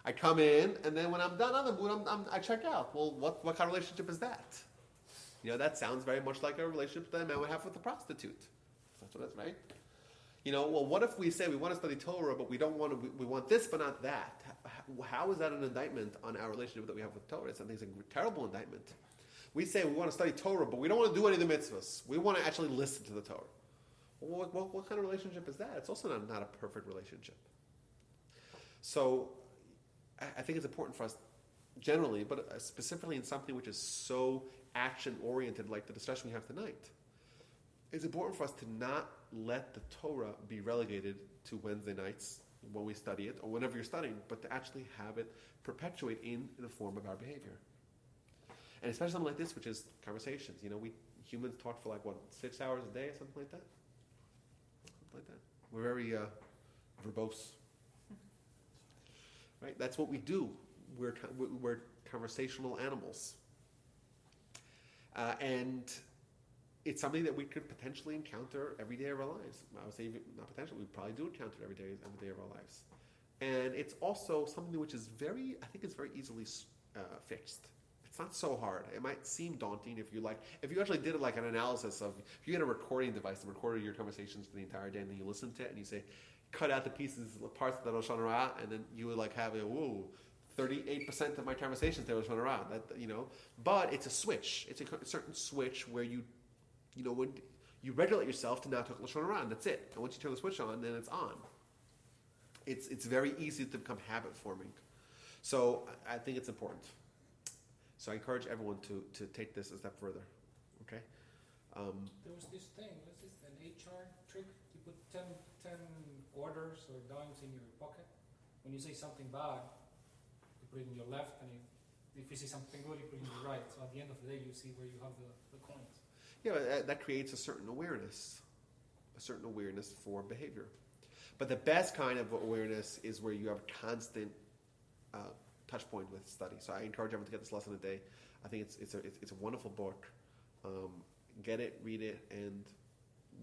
I come in, and then when I'm done on the mood, I check out. Well, what kind of relationship is that? That sounds very much like a relationship that a man would have with a prostitute. That's what it's, right? Well, what if we say we want to study Torah, but we don't want to, we want this, but not that? How is that an indictment on our relationship that we have with Torah? It's a terrible indictment. We say we want to study Torah, but we don't want to do any of the mitzvahs. We want to actually listen to the Torah. Well, what kind of relationship is that? It's also not a perfect relationship. So I think it's important for us generally, but specifically in something which is so action-oriented like the discussion we have tonight, it's important for us to not let the Torah be relegated to Wednesday nights when we study it, or whenever you're studying, but to actually have it perpetuate in the form of our behavior. And especially something like this, which is conversations. We humans talk for 6 hours a day or something like that? Something like that. We're very verbose. Right? That's what we do. We're conversational animals. And it's something that we could potentially encounter every day of our lives. I would say even not potentially, we probably do encounter it every day of our lives. And it's also something which is very easily fixed. It's not so hard. It might seem daunting if you actually did it like an analysis of, if you had a recording device that recorded your conversations for the entire day, and then you listen to it and you say, cut out the parts that are Lashon Hara, and then you would have 38% of my conversations there was Lashon Hara. But it's a switch. It's a certain switch where when you regulate yourself to not talk Lashon Hara, and that's it. And once you turn the switch on, then it's on. It's very easy to become habit forming. So I think it's important. So I encourage everyone to take this a step further. Okay?
There was this thing, what's this, an HR trick? You put 10 quarters or dimes in your pocket. When you say something bad, you put it in your left, and if you see something good, you put it in your right. So at the end of the day, you see where you have the coins.
Yeah, that creates a certain awareness for behavior. But the best kind of awareness is where you have a constant touch point with study. So I encourage everyone to get this lesson a day. I think it's a wonderful book. Get it, read it, and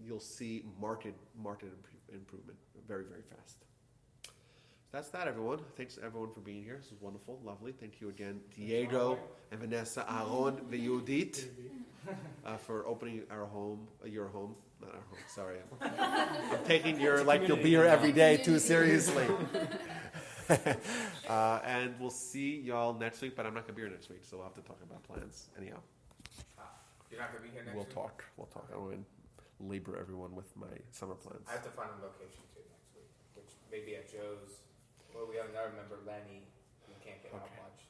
you'll see marked improvement very, very fast. So that's that, everyone. Thanks everyone for being here. This was wonderful, lovely. Thank you again, Diego and Vanessa, Aaron, Viyudit, for opening your home, not our home. Sorry, I'm taking your you'll be here every day too seriously. And we'll see y'all next week, but I'm not going to be here next week, so we'll have to talk about plans. Anyhow.
You're not going to be here next
week?
week?
We'll talk. I want to labor everyone with my summer plans.
I have to find a location too next week, which maybe at Joe's. Well, we have another member, Lenny, who can't get out much.